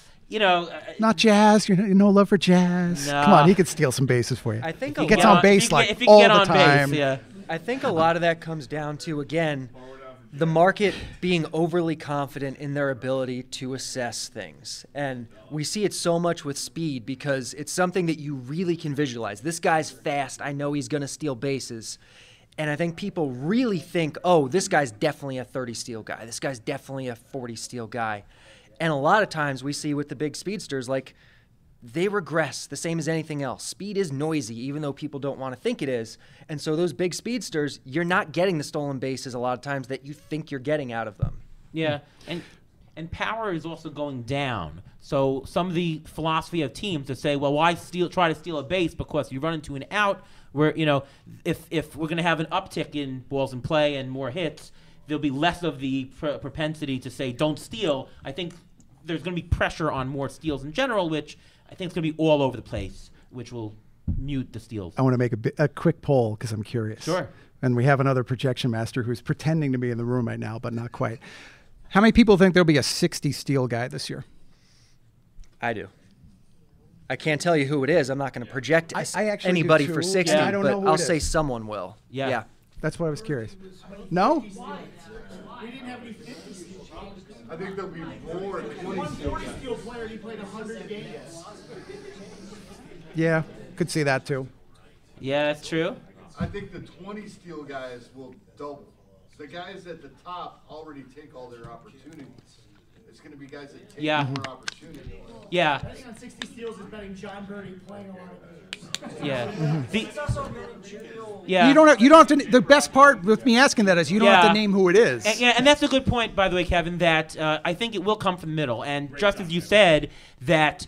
Jazz. No love for Jazz. No. Come on, he could steal some bases for you. I think he a gets lot- on base if he all can the get on time. base, yeah. I think a lot of that comes down to, again, the market being overly confident in their ability to assess things. And we see it so much with speed because it's something that you really can visualize. This guy's fast. I know he's going to steal bases. And I think people really think, oh, this guy's definitely a 30 steal guy. This guy's definitely a 40 steal guy. And a lot of times we see with the big speedsters, like, they regress the same as anything else. Speed is noisy, even though people don't want to think it is. And so those big speedsters, you're not getting the stolen bases a lot of times that you think you're getting out of them. Yeah, and power is also going down. So some of the philosophy of teams to say, well, why try to steal a base because you run into an out where, if we're going to have an uptick in balls in play and more hits, there'll be less of the propensity to say don't steal. I think there's going to be pressure on more steals in general, which I think it's going to be all over the place, which will mute the steals. I want to make a quick poll because I'm curious. Sure. And we have another projection master who's pretending to be in the room right now, but not quite. How many people think there'll be a 60 steal guy this year? I do. I can't tell you who it is. I'm not going to project I actually anybody do for too. 60, Yeah, I don't know but who I'll it say is. someone will. Yeah. That's what I was curious. No? I think there'll be more 20 steal guys. player, he played 100 games. Yeah, could see that too. Yeah, that's true. I think the 20 steal guys will double. The guys at the top already take all their opportunities. It's going to be guys that take more opportunities. Yeah. Betting on 60 steals is betting John Birdie playing a lot of games. Yeah. You don't have to. The best part with me asking that is you don't have to name who it is. And that's a good point, by the way, Kevin, that I think it will come from the middle. And just as you said, that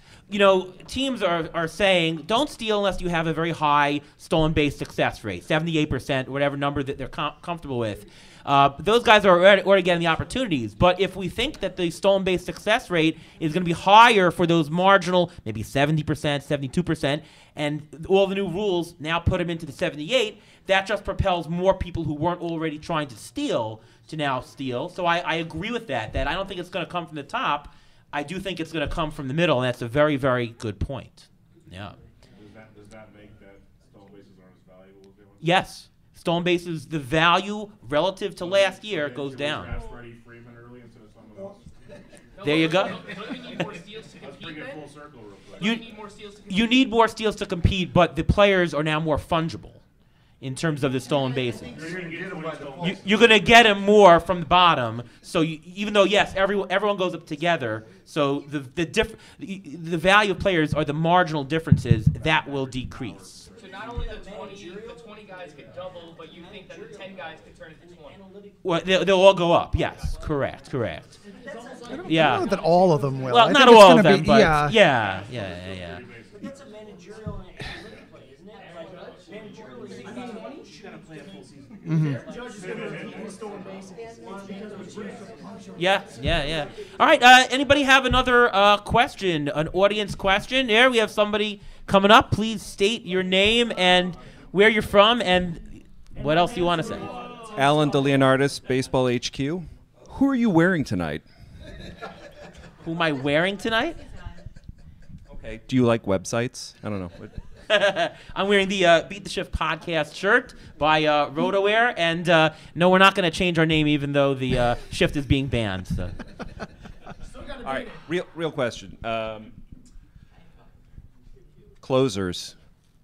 teams are saying don't steal unless you have a very high stolen base success rate, 78%, whatever number that they're comfortable with. Those guys are already getting the opportunities. But if we think that the stolen base success rate is going to be higher for those marginal, maybe 70%, 72%, and all the new rules now put them into the 78, that just propels more people who weren't already trying to steal to now steal. So I agree with that I don't think it's going to come from the top. I do think it's going to come from the middle, and that's a very, very good point. Yeah. Does that make that stolen bases aren't as valuable as they once? Yes. Stolen bases, the value relative to last year goes down. Draft Freddie Freeman early instead of someone else. There you go. Don't you need more steals to Let's compete bring it then? full circle real quick. You, Don't you need more steals to compete? you need more steals to compete, but the players are now more fungible in terms of the stolen bases. You're going to get 20 stolen You're going to get them more from the bottom. So even though, yes, everyone goes up together, so the value of players are the marginal differences that will decrease. So not only the 20 guys could double, but you think that the 10 guys could turn into 20. Well, they'll all go up. Yes, correct. I don't Yeah. know that all of them will. Well, I not think it's all of gonna them, be- but yeah. yeah. It's a managerial and analytic play, isn't it? Like, managerially, you gotta play a full season. Every judge is gonna keep the stolen bases because of Yeah. All right. Anybody have another question? An audience question? There, we have somebody coming up. Please state your name and where you're from, and what else do you want to say? Alan DeLeonardis, Baseball HQ. Who are you wearing tonight? Who am I wearing tonight? Okay. Do you like websites? I don't know. I'm wearing the Beat the Shift podcast shirt by RotoAir, and no, we're not going to change our name even though the shift is being banned. So. All right. Real question. Closers.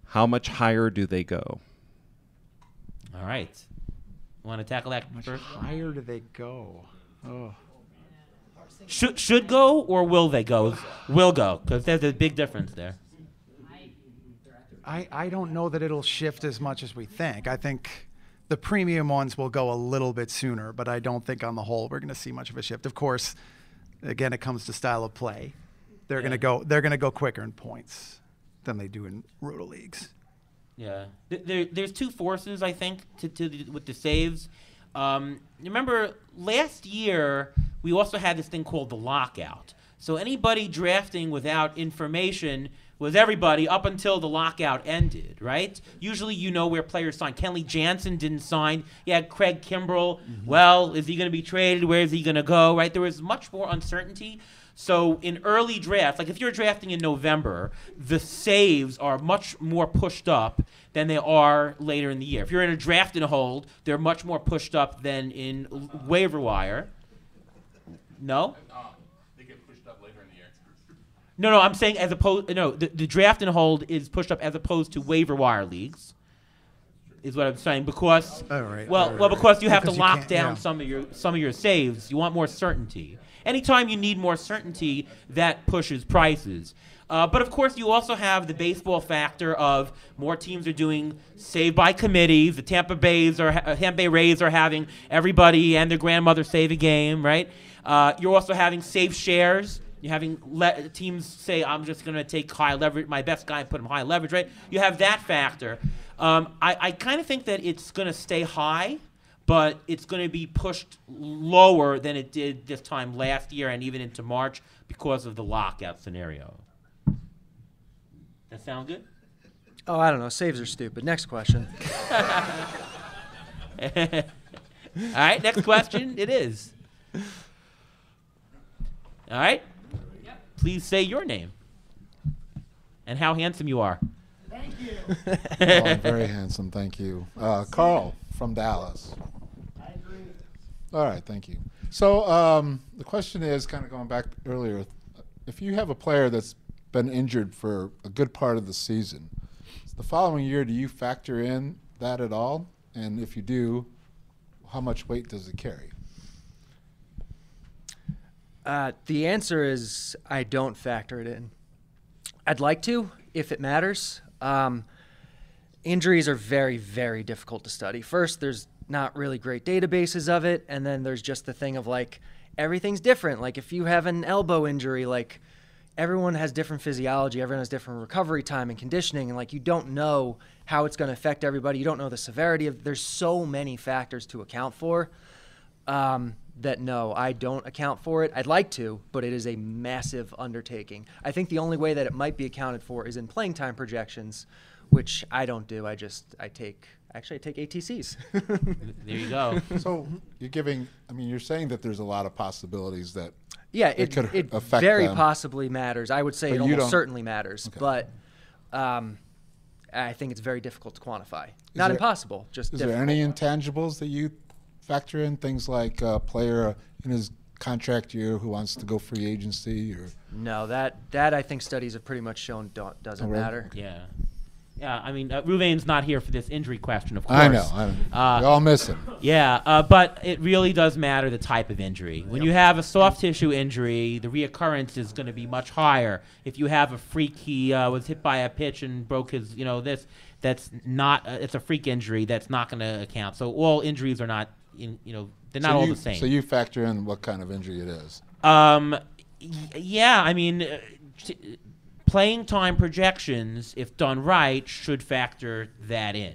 How much higher do they go? All right. Want to tackle that How much first? higher do they go? Oh. Should go or will they go? Will go, because there's a big difference there. I don't know that it'll shift as much as we think. I think the premium ones will go a little bit sooner, but I don't think on the whole we're going to see much of a shift. Of course, again, it comes to style of play. They're going to go quicker in points than they do in roto leagues. Yeah, there's two forces I think with the saves. Remember last year we also had this thing called the lockout. So anybody drafting without information was everybody up until the lockout ended, right? Usually you know where players sign. Kenley Jansen didn't sign. You had Craig Kimbrell. Well, is he going to be traded? Where is he going to go, right? There was much more uncertainty. So in early drafts, like if you're drafting in November, the saves are much more pushed up than they are later in the year. If you're in a draft and hold, they're much more pushed up than in waiver wire. No? They get pushed up later in the year. No, I'm saying as opposed. No, the draft and hold is pushed up as opposed to waiver wire leagues. Is what I'm saying because because you have to lock down some of your saves. You want more certainty. Anytime you need more certainty, that pushes prices. But of course, you also have the baseball factor of more teams are doing save by committees. The Tampa Bay Rays are having everybody and their grandmother save a game, right? You're also having save shares. You're having teams say, I'm just going to take high leverage, my best guy, and put him high leverage, right? You have that factor. I kind of think that it's going to stay high, but it's going to be pushed lower than it did this time last year and even into March because of the lockout scenario. That sound good? Oh, I don't know. Saves are stupid. Next question. All right, next question. It is. All right. Please say your name and how handsome you are. Thank you. Oh, I'm very handsome, thank you. Carl from Dallas. I agree. All right, thank you. So the question is, kind of going back earlier, if you have a player that's been injured for a good part of the season, the following year, do you factor in that at all? And if you do, how much weight does it carry? The answer is I don't factor it in. I'd like to, if it matters. Injuries are very, very difficult to study. First, there's not really great databases of it, and then there's just the thing of, like, everything's different. Like, if you have an elbow injury, like, everyone has different physiology, everyone has different recovery time and conditioning, and, like, you don't know how it's going to affect everybody. You don't know the severity of. There's so many factors to account for. that no, I don't account for it. I'd like to, but it is a massive undertaking. I think the only way that it might be accounted for is in playing time projections, which I don't do. I take ATCs. There you go. So you're saying that there's a lot of possibilities that it could affect very them. possibly matters. I would say But it you almost don't- certainly matters, Okay. but I think it's very difficult to quantify. Not impossible, just Is difficult. there any intangibles that you factor in? Things like a player in his contract year who wants to go free agency, or No, that I think studies have pretty much shown doesn't Oh, really? matter. Yeah. Yeah, I mean, Ruvain's not here for this injury question, of course. I know. We all miss him. Yeah, but it really does matter the type of injury. When you have a soft tissue injury, the reoccurrence is going to be much higher. If you have a freak, he was hit by a pitch and broke his, that's not, it's a freak injury that's not going to account. So all injuries are not, they're not all the same. So you factor in what kind of injury it is. Yeah, I mean, playing time projections, if done right, should factor that in.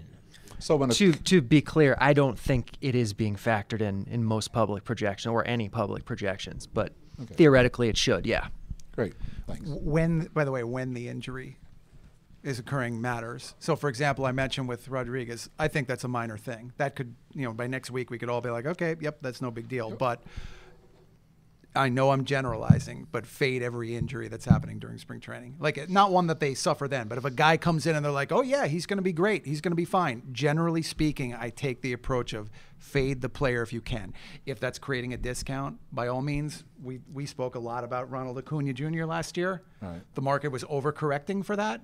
So when to be clear, I don't think it is being factored in most public projections or any public projections, but theoretically it should. Yeah. Great. Thanks. By the way, when the injury is occurring matters. So, for example, I mentioned with Rodriguez, I think that's a minor thing. That could, by next week we could all be like, okay, yep, that's no big deal. Yep. But I know I'm generalizing, but fade every injury that's happening during spring training. Like, not one that they suffer then, but if a guy comes in and they're like, oh yeah, he's going to be great, he's going to be fine. Generally speaking, I take the approach of fade the player if you can. If that's creating a discount, by all means, we spoke a lot about Ronald Acuna Jr. last year. Right. The market was overcorrecting for that.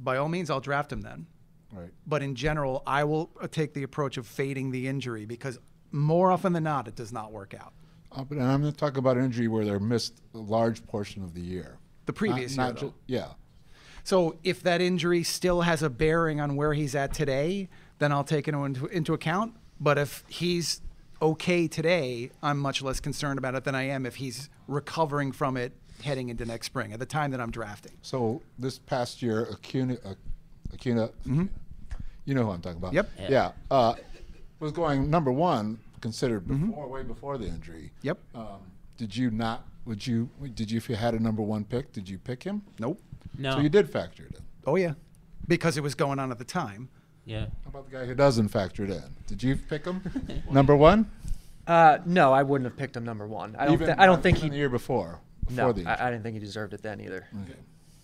By all means, I'll draft him then. Right. But in general, I will take the approach of fading the injury because more often than not, it does not work out. But I'm going to talk about an injury where they're missed a large portion of the year. The previous year, though. Yeah. So if that injury still has a bearing on where he's at today, then I'll take it into account. But if he's okay today, I'm much less concerned about it than I am if he's recovering from it heading into next spring at the time that I'm drafting. So this past year, Acuna, Mm-hmm. You know who I'm talking about. Yep. Yeah. Was going number one, considered before, way before the injury. Yep. Did you not? If you had a number one pick, did you pick him? Nope. No. So you did factor it in. Oh yeah, because it was going on at the time. Yeah. How about the guy who doesn't factor it in? Did you pick him? Number one? No, I wouldn't have picked him number one. I don't think even the year before. No, the I didn't think he deserved it then either. Okay.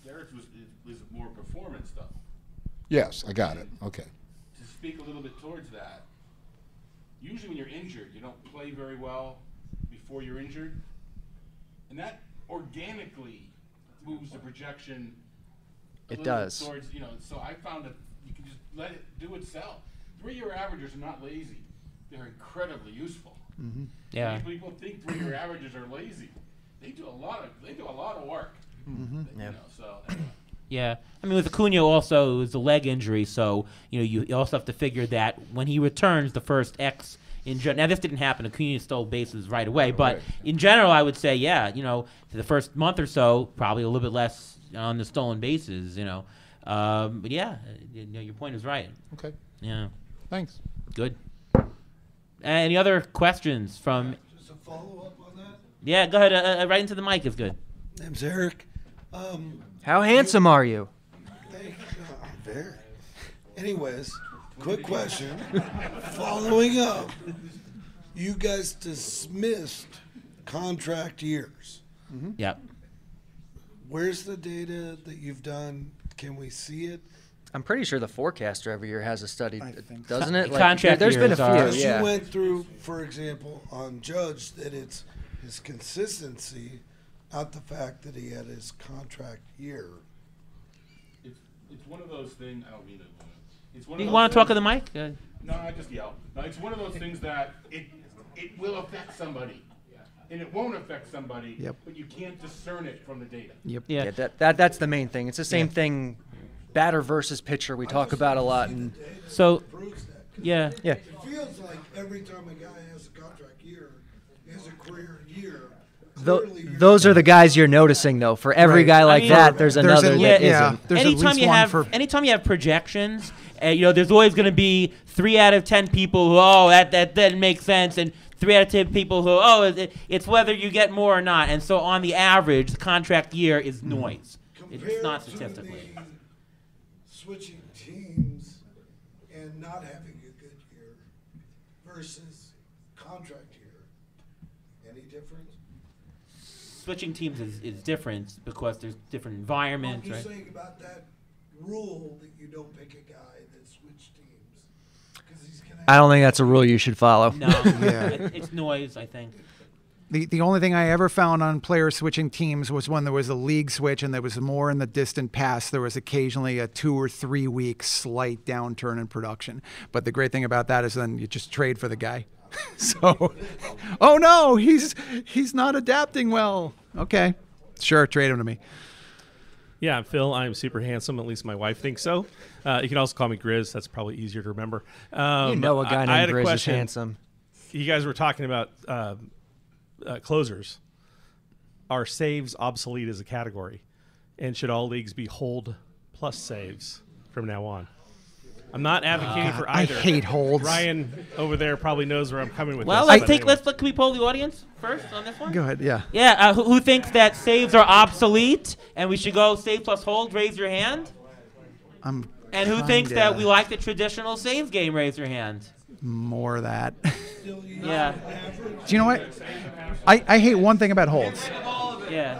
Derek's was more performance stuff. Yes, I got it. Okay. To speak a little bit towards that, usually when you're injured, you don't play very well before you're injured, and that organically moves the projection. It does. Towards, so I found that you can just let it do itself. 3-year averages are not lazy; they're incredibly useful. Mm-hmm. Yeah. Many people think 3-year averages are lazy. They do a lot of work. Mm-hmm. Yeah. Yeah, I mean with Acuna also it was a leg injury, so you also have to figure that when he returns the first X in now this didn't happen. Acuna stole bases right away, but in general I would say the first month or so probably a little bit less on the stolen bases, but yeah, your point is right. Okay. Yeah. Thanks. Good. Any other questions from? Just a follow up on that. Yeah, go ahead. Right into the mic is good. Name's Eric. How handsome are you? Thank you. Very. Anyways, quick question. Following up, you guys dismissed contract years. Mm-hmm. Yep. Where's the data that you've done? Can we see it? I'm pretty sure the forecaster every year has a study, so. doesn't it? Contract there's been a years are- few. You went through, for example, on Judge that it's his consistency, not the fact that he had his contract year. It's one of those things. I don't mean it. It's one. You of want those to talk things- at the mic? No, I just yell. No, it's one of those things that it will affect somebody, and it won't affect somebody. Yep. But you can't discern it from the data. Yep. Yeah. That's the main thing. It's the same thing, batter versus pitcher. We talk about a lot, and So, Proves that. 'Cause yeah. It feels like every time a guy has a contract year, he has a career year, Those are the guys you're noticing, though. For every Right. guy like mean, that, there's another that yeah, isn't. there's at anytime least you one have for anytime you have projections, there's always going to be 3 out of 10 people who that doesn't make sense, and 3 out of 10 people who it's whether you get more or not, and so on the average, the contract year is noise. It's not statistically. To me, switching teams and not having a good year versus contract year. Any difference? Switching teams is different because there's different environments, I'm right? just saying about that rule that you don't pick a guy that switched teams. 'Cause he's gonna I don't think that's a rule you should follow. No, Yeah. it's noise, I think. The only thing I ever found on players switching teams was when there was a league switch and there was more in the distant past. There was occasionally a 2 or 3 week slight downturn in production. But the great thing about that is then you just trade for the guy. So, oh no, he's not adapting well. Okay, sure, trade him to me. Yeah, I'm Phil. I'm super handsome. At least my wife thinks so. You can also call me Grizz. That's probably easier to remember. You know a guy I named had a Grizz is question. handsome. You guys were talking about closers. Are saves obsolete as a category? And should all leagues be hold plus saves from now on? I'm not advocating for I either. hate holds. Ryan over there probably knows where I'm coming with Well, this. but anyway. can we poll the audience first on this one? Go ahead, yeah. Yeah, who thinks that saves are obsolete and we should go save plus hold? Raise your hand. I'm And who thinks that kinda we like the traditional saves game? Raise your hand. more of that. Yeah. Do you know what? I hate one thing about holds. Yeah.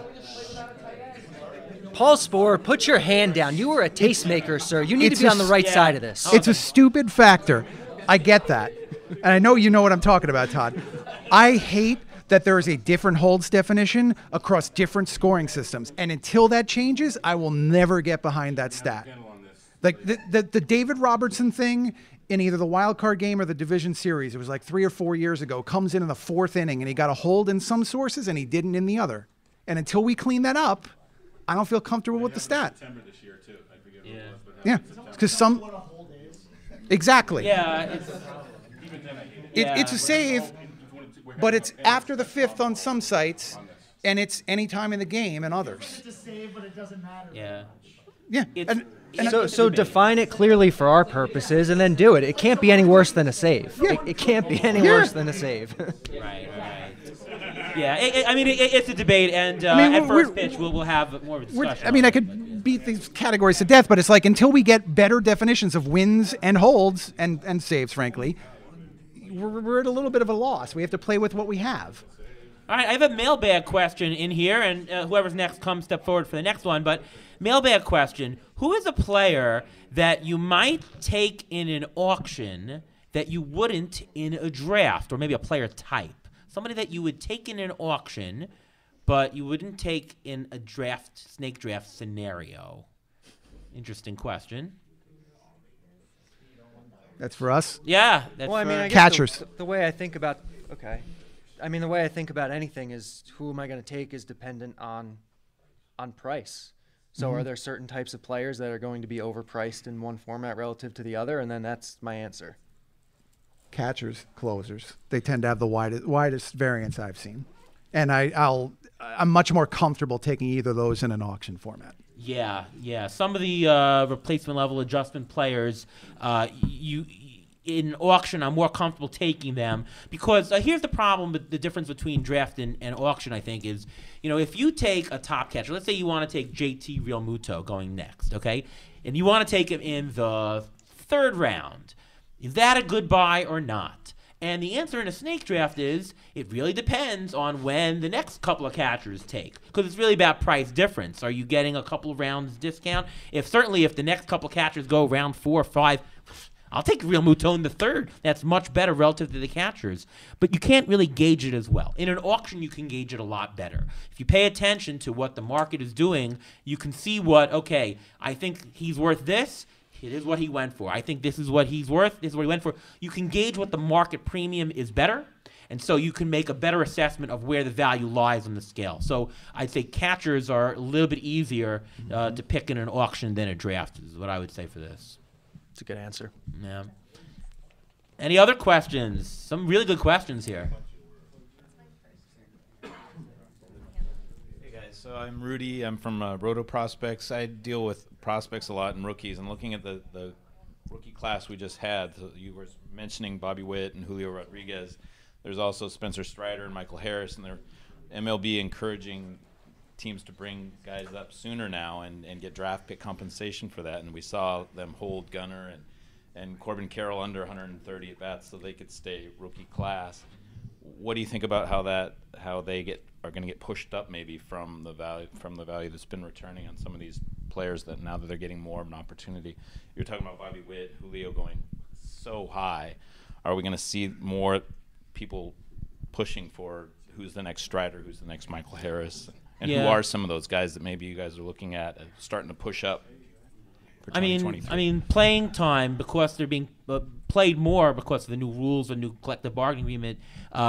Paul Sporer, put your hand down. You were a tastemaker, sir. You need to be on the right side of this. It's a stupid factor. I get that. And I know you know what I'm talking about, Todd. I hate that there is a different holds definition across different scoring systems. And until that changes, I will never get behind that stat. Like the David Robertson thing in either the wild card game or the division series, it was like 3 or 4 years ago, comes in the 4th inning and he got a hold in some sources and he didn't in the other. And until we clean that up, I don't feel comfortable with the stat. Yeah, because some exactly. Yeah, It's a save, but it's after the 5th on some sites, and it's any time in the game in others. It's a save, but it doesn't matter. Yeah. Yeah. So define it clearly for our purposes, and then do it. It can't be any worse than a save. Yeah. It can't be any worse than a save. Right. Yeah, it's a debate, and at first pitch we'll have more of a discussion. I could beat these categories to death, but it's like until we get better definitions of wins and holds and saves, frankly, we're at a little bit of a loss. We have to play with what we have. All right, I have a mailbag question in here, and whoever's next, come step forward for the next one. But mailbag question: who is a player that you might take in an auction that you wouldn't in a draft, or maybe a player type? Somebody that you would take in an auction, but you wouldn't take in a snake draft scenario. Interesting question. That's for us? Yeah. That's Well, I mean, for I guess catchers. the way I think about the way I think about anything is who am I going to take is dependent on price. So are there certain types of players that are going to be overpriced in one format relative to the other, and then that's my answer. Catchers, closers. They tend to have the widest variance I've seen. And I'm much more comfortable taking either of those in an auction format. Yeah. Some of the replacement level adjustment players, in auction, I'm more comfortable taking them because here's the problem with the difference between draft and auction, I think, is, if you take a top catcher, let's say you want to take JT Realmuto going next, okay? And you want to take him in the 3rd round. Is that a good buy or not? And the answer in a snake draft is it really depends on when the next couple of catchers take, because it's really about price difference. Are you getting a couple of rounds discount? If the next couple of catchers go round 4 or 5, I'll take Realmuto in the 3rd. That's much better relative to the catchers. But you can't really gauge it as well. In an auction, you can gauge it a lot better. If you pay attention to what the market is doing, you can see I think he's worth this. It is what he went for. I think this is what he's worth. This is what he went for. You can gauge what the market premium is better, and so you can make a better assessment of where the value lies on the scale. So I'd say catchers are a little bit easier to pick in an auction than a draft is what I would say for this. It's a good answer. Yeah. Any other questions? Some really good questions here. So I'm Rudy. I'm from Roto Prospects. I deal with prospects a lot and rookies. And looking at the rookie class we just had, so you were mentioning Bobby Witt and Julio Rodriguez. There's also Spencer Strider and Michael Harris, and they're MLB encouraging teams to bring guys up sooner now and get draft pick compensation for that. And we saw them hold Gunnar and Corbin Carroll under 130 at bats so they could stay rookie class. What do you think about how they are going to get pushed up maybe from the value that's been returning on some of these players that now that they're getting more of an opportunity? You're talking about Bobby Witt, Julio going so high. Are we going to see more people pushing for who's the next Strider, who's the next Michael Harris, and who are some of those guys that maybe you guys are looking at starting to push up? I mean, playing time, because they're being played more because of the new rules and new collective bargaining agreement,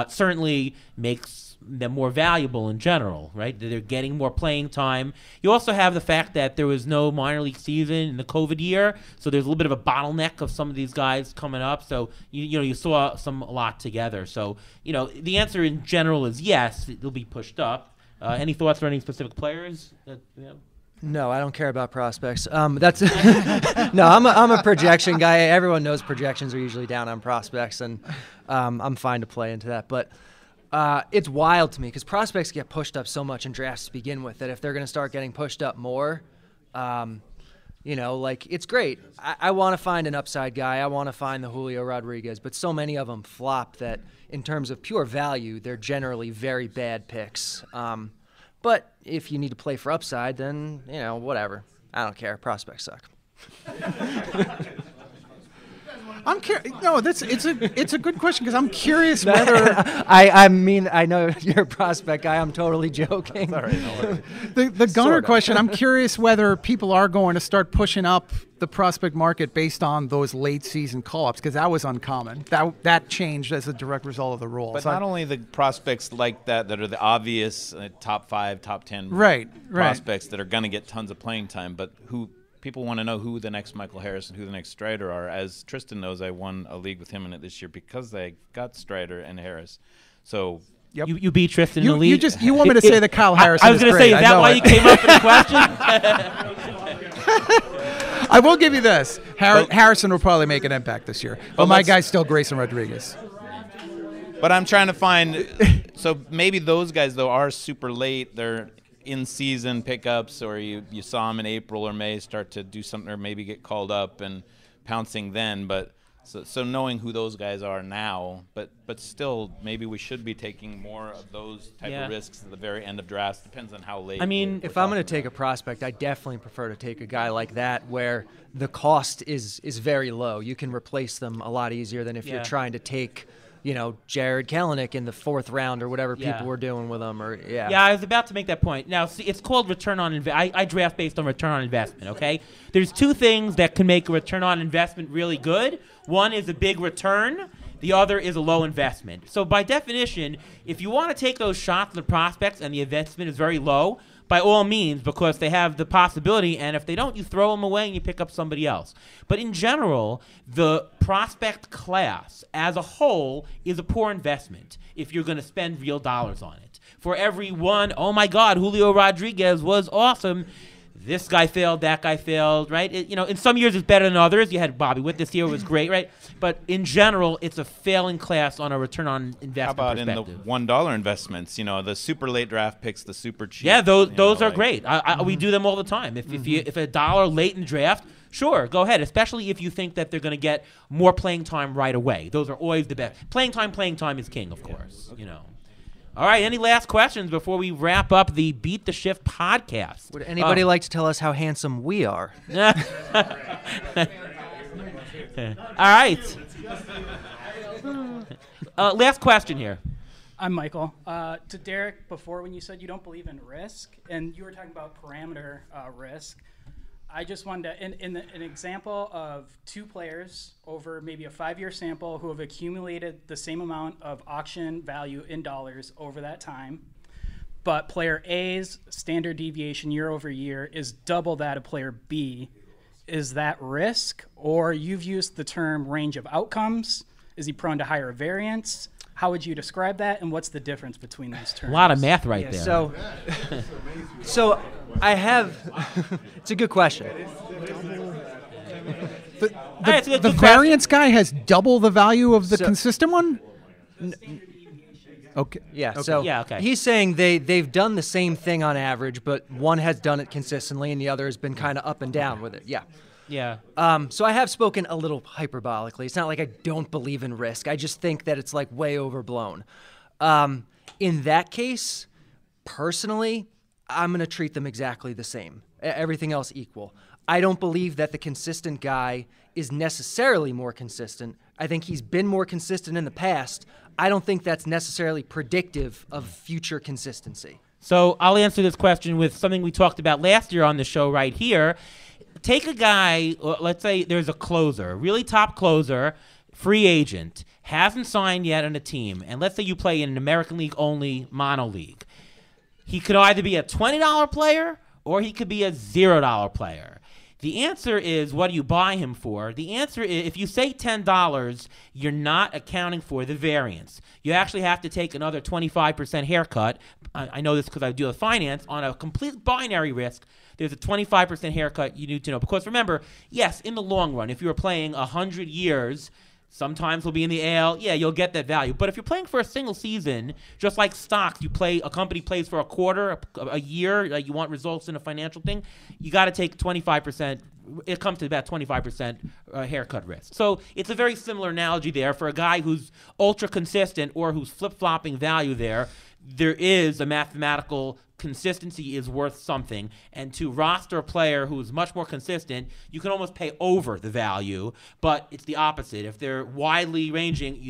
certainly makes them more valuable in general, right? They're getting more playing time. You also have the fact that there was no minor league season in the COVID year, so there's a little bit of a bottleneck of some of these guys coming up. So you saw a lot together. So the answer in general is yes, it'll be pushed up. Any thoughts on any specific players? No, I don't care about prospects. That's no. I'm a projection guy. Everyone knows projections are usually down on prospects, and I'm fine to play into that. But it's wild to me because prospects get pushed up so much in drafts to begin with that if they're going to start getting pushed up more, it's great. I want to find an upside guy. I want to find the Julio Rodriguez, but so many of them flop that in terms of pure value, they're generally very bad picks. But if you need to play for upside, then, whatever. I don't care. Prospects suck. I'm curious. No, it's a good question because I'm curious whether I mean I know you're a prospect guy. I'm totally joking. Sorry, no the Gunnar question. I'm curious whether people are going to start pushing up the prospect market based on those late season call-ups because that was uncommon. That changed as a direct result of the rule. But not only the prospects like that are the obvious top 5, top 10 prospects that are going to get tons of playing time, but who. People want to know who the next Michael Harris and who the next Strider are. As Tristan knows, I won a league with him in it this year because they got Strider and Harris. So you beat Tristan in the league. You want me to say that Kyle Harris? I was going to say, is that why you came up with the question? I will give you this: Harrison will probably make an impact this year. But my guy's still Grayson Rodriguez. But I'm trying to find. So maybe those guys though are super late. They're in-season pickups, or you saw them in April or May start to do something, or maybe get called up and pouncing then. But so knowing who those guys are now, but still, maybe we should be taking more of those type of risks at the very end of drafts. Depends on how late. I mean, if I'm going to take a prospect, I definitely prefer to take a guy like that where the cost is very low. You can replace them a lot easier than if you're trying to take Jared Kelenic in the 4th round or whatever people were doing with him. Yeah, I was about to make that point. Now, see, it's called return on investment. I draft based on return on investment, okay? There's 2 things that can make a return on investment really good. One is a big return. The other is a low investment. So by definition, if you want to take those shots at the prospects and the investment is very low, by all means, because they have the possibility, and if they don't, you throw them away and you pick up somebody else. But in general, the prospect class as a whole is a poor investment if you're going to spend real dollars on it. For every one, oh my God, Julio Rodriguez was awesome, this guy failed, that guy failed, right? In some years it's better than others. You had Bobby Witt this year, was great, right? But in general, it's a failing class on a return on investment How about perspective. in the $1 investments? The super late draft picks, the super cheap. Yeah, those are great. We do them all the time. If a $1 late in draft, sure, go ahead. Especially if you think that they're going to get more playing time right away. Those are always the best. Playing time is king, of course. All right, any last questions before we wrap up the Beat the Shift podcast? Would anybody like to tell us how handsome we are? All right. Last question here. I'm Michael. To Derek, before when you said you don't believe in risk, and you were talking about parameter risk, I just wanted to, an example of 2 players over maybe a 5-year sample who have accumulated the same amount of auction value in dollars over that time, but player A's standard deviation year over year is double that of player B. Is that risk? Or you've used the term range of outcomes. Is he prone to higher variance? How would you describe that, and what's the difference between those terms? A lot of math right Yeah, there. So I have. It's a good question. The variance guy has double the value of the consistent one? Okay. Yeah. Okay. So Yeah, okay. he's saying they've done the same thing on average, but one has done it consistently and the other has been kind of up and down with it. Yeah. Yeah. So I have spoken a little hyperbolically. It's not like I don't believe in risk. I just think that it's like way overblown. In that case, personally, I'm going to treat them exactly the same. Everything else equal. I don't believe that the consistent guy is necessarily more consistent. I think he's been more consistent in the past. I don't think that's necessarily predictive of future consistency. So I'll answer this question with something we talked about last year on the show right here. Take a guy, let's say there's a closer, really top closer, free agent, hasn't signed yet on a team, and let's say you play in an American League only mono league. He could either be a $20 player or he could be a $0 player. The answer is, what do you buy him for? The answer is, if you say $10, you're not accounting for the variance. You actually have to take another 25% haircut. I know this because I deal with finance. On a complete binary risk, there's a 25% haircut you need to know. Because remember, yes, in the long run, if you were playing 100 years, sometimes we'll be in the AL. Yeah, you'll get that value. But if you're playing for a single season, just like stocks, a company plays for a quarter, a year, you want results in a financial thing, you got to take 25%. It comes to about 25% haircut risk. So it's a very similar analogy there for a guy who's ultra consistent or who's flip-flopping value there. There is a mathematical consistency is worth something, and to roster a player who is much more consistent, you can almost pay over the value, but it's the opposite. If they're widely ranging,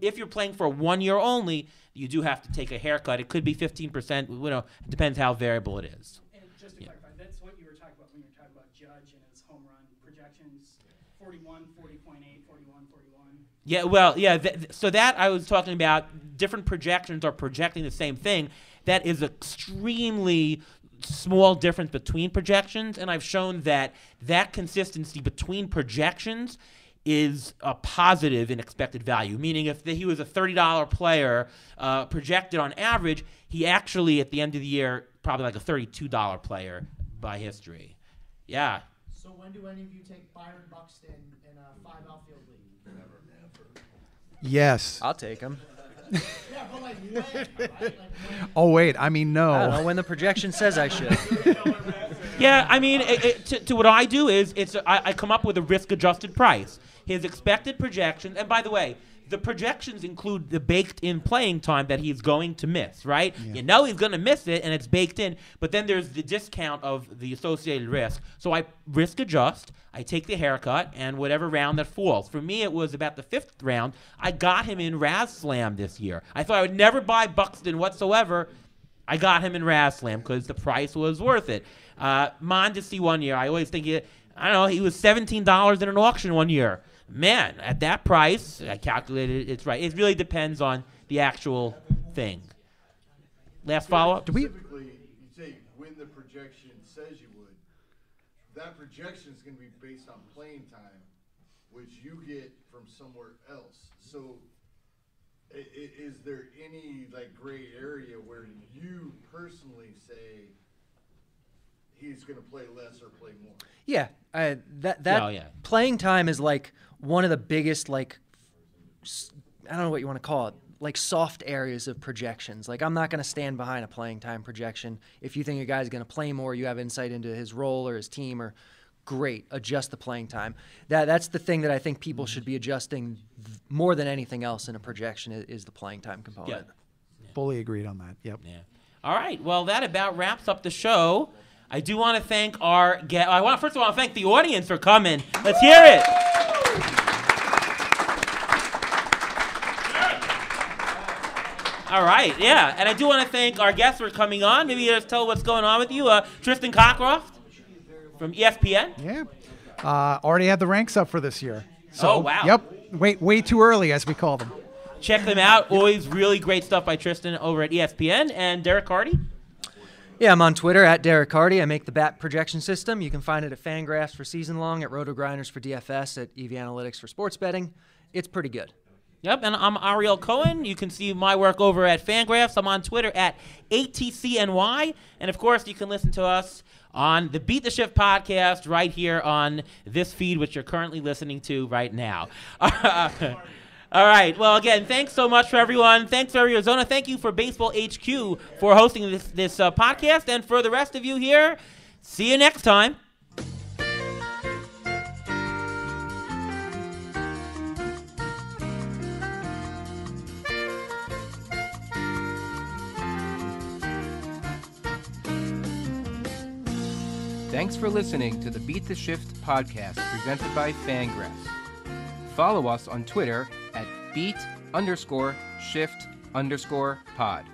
if you're playing for 1 year only, you do have to take a haircut. It could be 15%, it depends how variable it is. And just to clarify, that's what you were talking about when you were talking about Judge and his home run projections, 41, 40.8, 41, 41. Yeah, well, yeah, so that I was talking about, different projections are projecting the same thing. That is extremely small difference between projections, and I've shown that consistency between projections is a positive in expected value, meaning if he was a $30 player projected on average, he actually at the end of the year probably like a $32 player by history. Yeah. So when do any of you take Byron Buxton in a 5 outfield league? Never. Yes. I'll take him. Yeah, but like when? Right? Oh, wait. I mean, no. I don't know when the projection says I should. Yeah, I mean, to what I do is I come up with a risk-adjusted price. His expected projections, and by the way, the projections include the baked-in playing time that he's going to miss, right? Yeah. You know he's going to miss it, and it's baked in, but then there's the discount of the associated risk. So I risk adjust, I take the haircut, and whatever round that falls. For me, it was about the 5th round. I got him in Raz Slam this year. I thought I would never buy Buxton whatsoever. I got him in Raz Slam because the price was worth it. Mondesi 1 year, I always think, I don't know, he was $17 in an auction 1 year. Man, at that price, I calculated it's right. It really depends on the actual thing. Last follow-up? Specifically, you say when the projection says you would, that projection is going to be based on playing time, which you get from somewhere else. So is there any gray area where you personally say he's going to play less or play more? Yeah, playing time is one of the biggest I don't know what you want to call it, soft areas of projections. I'm not going to stand behind a playing time projection. If you think a guy's going to play more, you have insight into his role or his team, or great, adjust the playing time. That's the thing that I think people should be adjusting more than anything else in a projection is the playing time component. Yeah. Fully agreed on that. Yep. Yeah. All right. Well, that about wraps up the show. I do want to thank our guest. First of all, I want to thank the audience for coming. Let's hear it. All right, yeah. And I do want to thank our guests for coming on. Maybe just tell what's going on with you. Tristan Cockcroft from ESPN. Yeah. Already had the ranks up for this year. So, oh, wow. Yep. Way too early, as we call them. Check them out. Always really great stuff by Tristan over at ESPN. And Derek Carty? Yeah, I'm on Twitter at Derek Carty. I make the bat projection system. You can find it at Fangraphs for season long, at Roto Grinders for DFS, at EV Analytics for sports betting. It's pretty good. Yep, and I'm Ariel Cohen. You can see my work over at Fangraphs. I'm on Twitter at ATCNY. And, of course, you can listen to us on the Beat the Shift podcast right here on this feed, which you're currently listening to right now. All right. Well, again, thanks so much for everyone. Thanks for Arizona. Thank you for Baseball HQ for hosting this podcast. And for the rest of you here, see you next time. Thanks for listening to the Beat the Shift podcast presented by Fangraphs. Follow us on Twitter at beat_shift_pod.